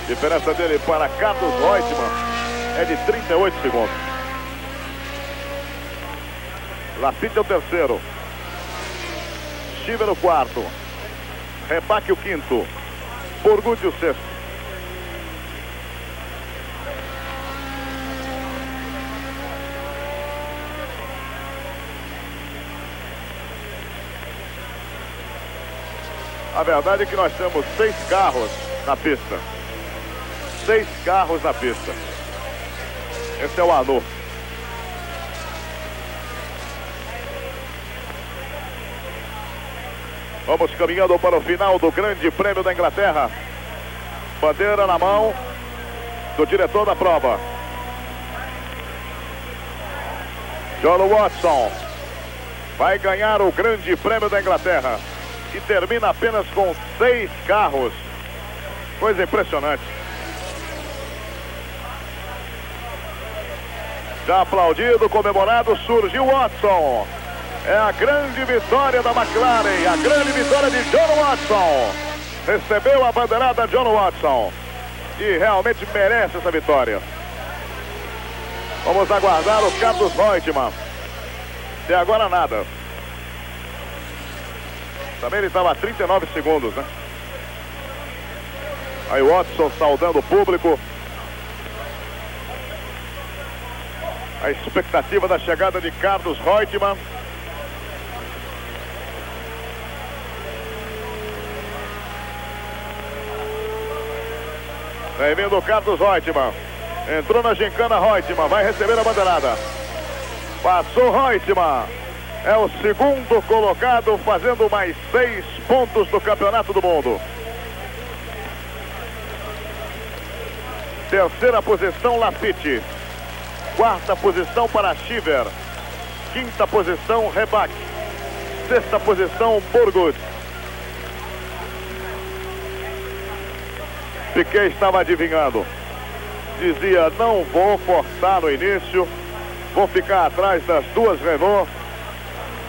A diferença dele para Carlos Reutemann é de 38 segundos. Lafitte é o terceiro. Stiver o quarto. Rebaque o quinto. Burgut o sexto. A verdade é que nós temos 6 carros na pista. 6 carros na pista. Esse é o Arnaud. Vamos caminhando para o final do Grande Prêmio da Inglaterra. Bandeira na mão do diretor da prova. John Watson vai ganhar o Grande Prêmio da Inglaterra. E termina apenas com 6 carros. Coisa impressionante. Já aplaudido, comemorado, surgiu Watson. É a grande vitória da McLaren, a grande vitória de John Watson. Recebeu a bandeirada John Watson e realmente merece essa vitória. Vamos aguardar o Carlos Reutemann. Até agora nada. Também ele estava a 39 segundos, né? Aí o Watson saudando o público. A expectativa da chegada de Carlos Reutemann. Bem-vindo, Carlos Reutemann. Entrou na gincana Reutemann, vai receber a bandeirada. Passou Reutemann. É o segundo colocado, fazendo mais 6 pontos no Campeonato do Mundo. Terceira posição, Lafitte. Quarta posição para Stiver. Quinta posição, Rebaque. Sexta posição, Burgut. Piquet estava adivinhando. Dizia, não vou forçar no início. Vou ficar atrás das 2 Renault,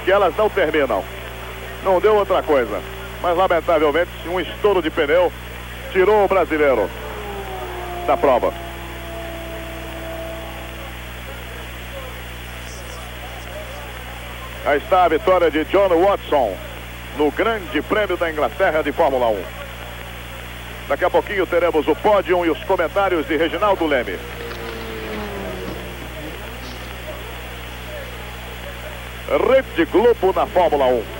que elas não terminam. Não deu outra coisa. Mas, lamentavelmente, um estouro de pneu tirou o brasileiro da prova. Aí está a vitória de John Watson no Grande Prêmio da Inglaterra de Fórmula 1. Daqui a pouquinho teremos o pódio e os comentários de Reginaldo Leme. Rede Globo na Fórmula 1.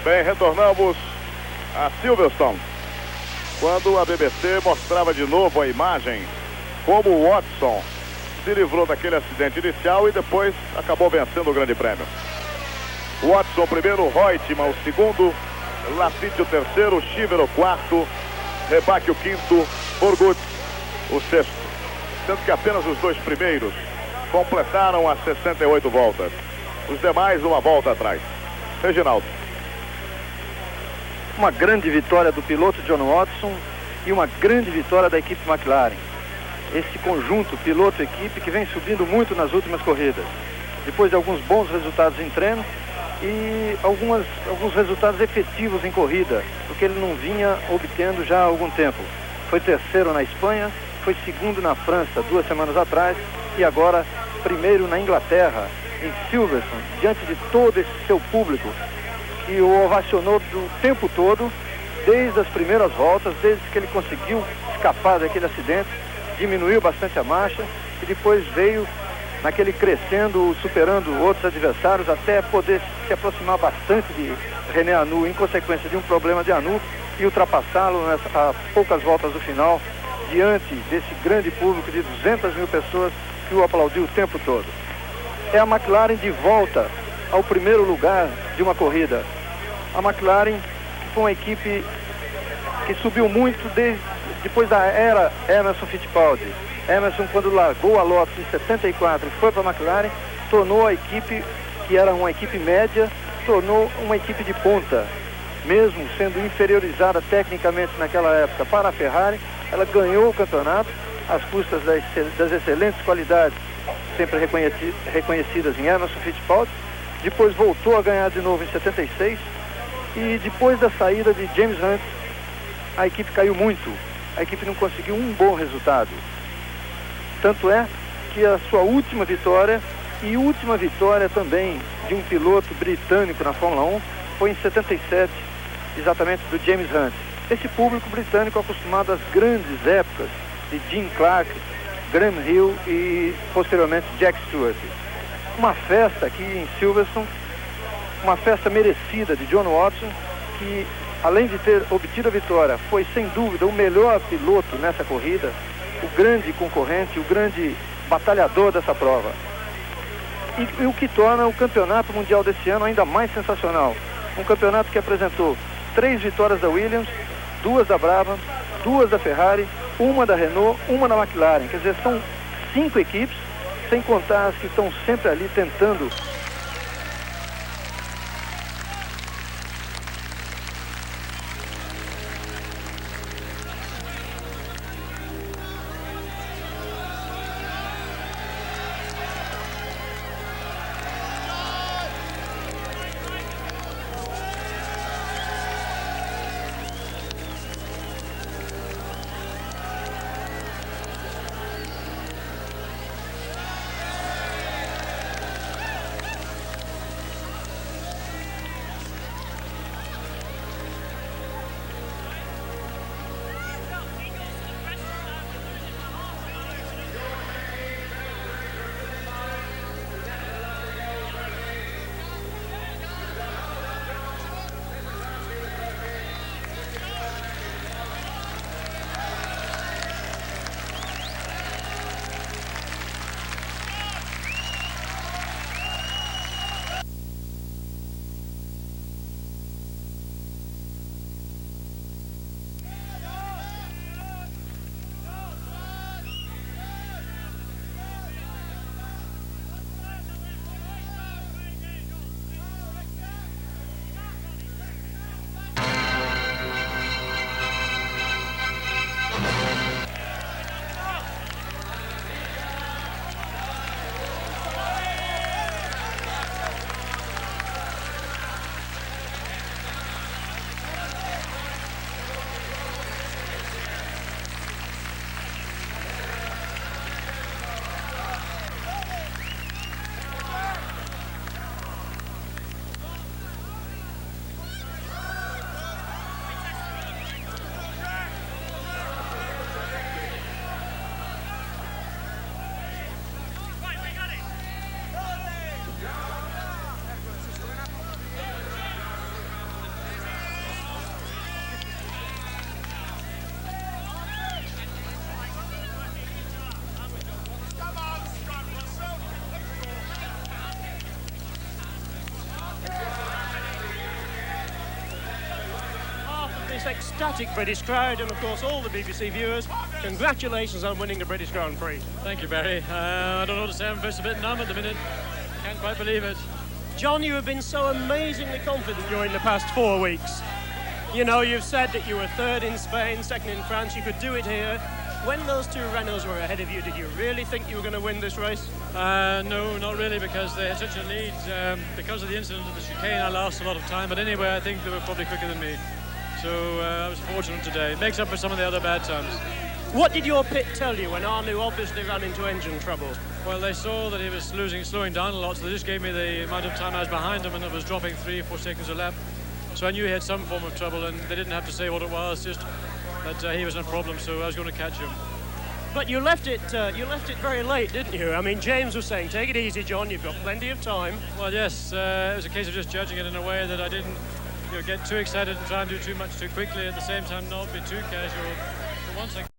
Bem, retornamos a Silverstone, quando a BBC mostrava de novo a imagem como o Watson se livrou daquele acidente inicial e depois acabou vencendo o Grande Prêmio. Watson primeiro, Reutemann o segundo, Lafitte o terceiro, Shiver o quarto, Rebach o quinto, Burgut o sexto. Sendo que apenas os 2 primeiros completaram as 68 voltas. Os demais uma volta atrás. Reginaldo. Uma grande vitória do piloto John Watson e uma grande vitória da equipe McLaren. Esse conjunto, piloto e equipe, que vem subindo muito nas últimas corridas. Depois de alguns bons resultados em treino e alguns resultados efetivos em corrida, porque ele não vinha obtendo já há algum tempo. Foi terceiro na Espanha, foi segundo na França 2 semanas atrás e agora primeiro na Inglaterra, em Silverstone, diante de todo esse seu público que o ovacionou do tempo todo, desde as primeiras voltas, desde que ele conseguiu escapar daquele acidente, diminuiu bastante a marcha e depois veio naquele crescendo, superando outros adversários, até poder se aproximar bastante de René Arnoux, em consequência de um problema de Arnoux, e ultrapassá-lo a poucas voltas do final, diante desse grande público de 200 mil pessoas que o aplaudiu o tempo todo. É a McLaren de volta ao primeiro lugar de uma corrida. A McLaren, que foi uma equipe que subiu muito depois da era Emerson Fittipaldi. Emerson, quando largou a Lotus em 74 e foi para a McLaren, tornou a equipe, que era uma equipe média, tornou uma equipe de ponta. Mesmo sendo inferiorizada tecnicamente naquela época para a Ferrari, ela ganhou o campeonato às custas das excelentes qualidades sempre reconhecidas em Emerson Fittipaldi. Depois voltou a ganhar de novo em 76 e depois da saída de James Hunt, a equipe caiu muito. A equipe não conseguiu um bom resultado. Tanto é que a sua última vitória e última vitória também de um piloto britânico na Fórmula 1 foi em 77, exatamente do James Hunt. Esse público britânico acostumado às grandes épocas de Jim Clark, Graham Hill e posteriormente Jack Stewart. Uma festa aqui em Silverstone, uma festa merecida de John Watson, que além de ter obtido a vitória, foi sem dúvida o melhor piloto nessa corrida, o grande concorrente, o grande batalhador dessa prova. E o que torna o campeonato mundial desse ano ainda mais sensacional. Um campeonato que apresentou 3 vitórias da Williams, 2 da Brabham, 2 da Ferrari, 1 da Renault, 1 da McLaren. Quer dizer, são 5 equipes, sem contar as que estão sempre ali tentando ecstatic British crowd, and of course all the BBC viewers. Congratulations on winning the British Grand Prix. Thank you, Barry. I don't know what to say. I'm just a bit numb at the minute. Can't quite believe it. John, you have been so amazingly confident during the past 4 weeks. You know, you've said that you were third in Spain, second in France, you could do it here. When those two Renaults were ahead of you, did you really think you were going to win this race? No, not really, because they had such a lead. Because of the incident of the chicane, I lost a lot of time. But anyway, I think they were probably quicker than me. So I was fortunate today. It makes up for some of the other bad times. What did your pit tell you when Arnoux obviously ran into engine trouble? Well, they saw that he was slowing down a lot, so they just gave me the amount of time I was behind him, and it was dropping 3 or 4 seconds a lap. So I knew he had some form of trouble, and they didn't have to say what it was, just that he was in a problem, so I was going to catch him. But you left it very late, didn't you? I mean, James was saying, take it easy, John, you've got plenty of time. Well, yes, it was a case of just judging it in a way that I didn't get too excited and try and do too much too quickly, at the same time not be too casual. For once,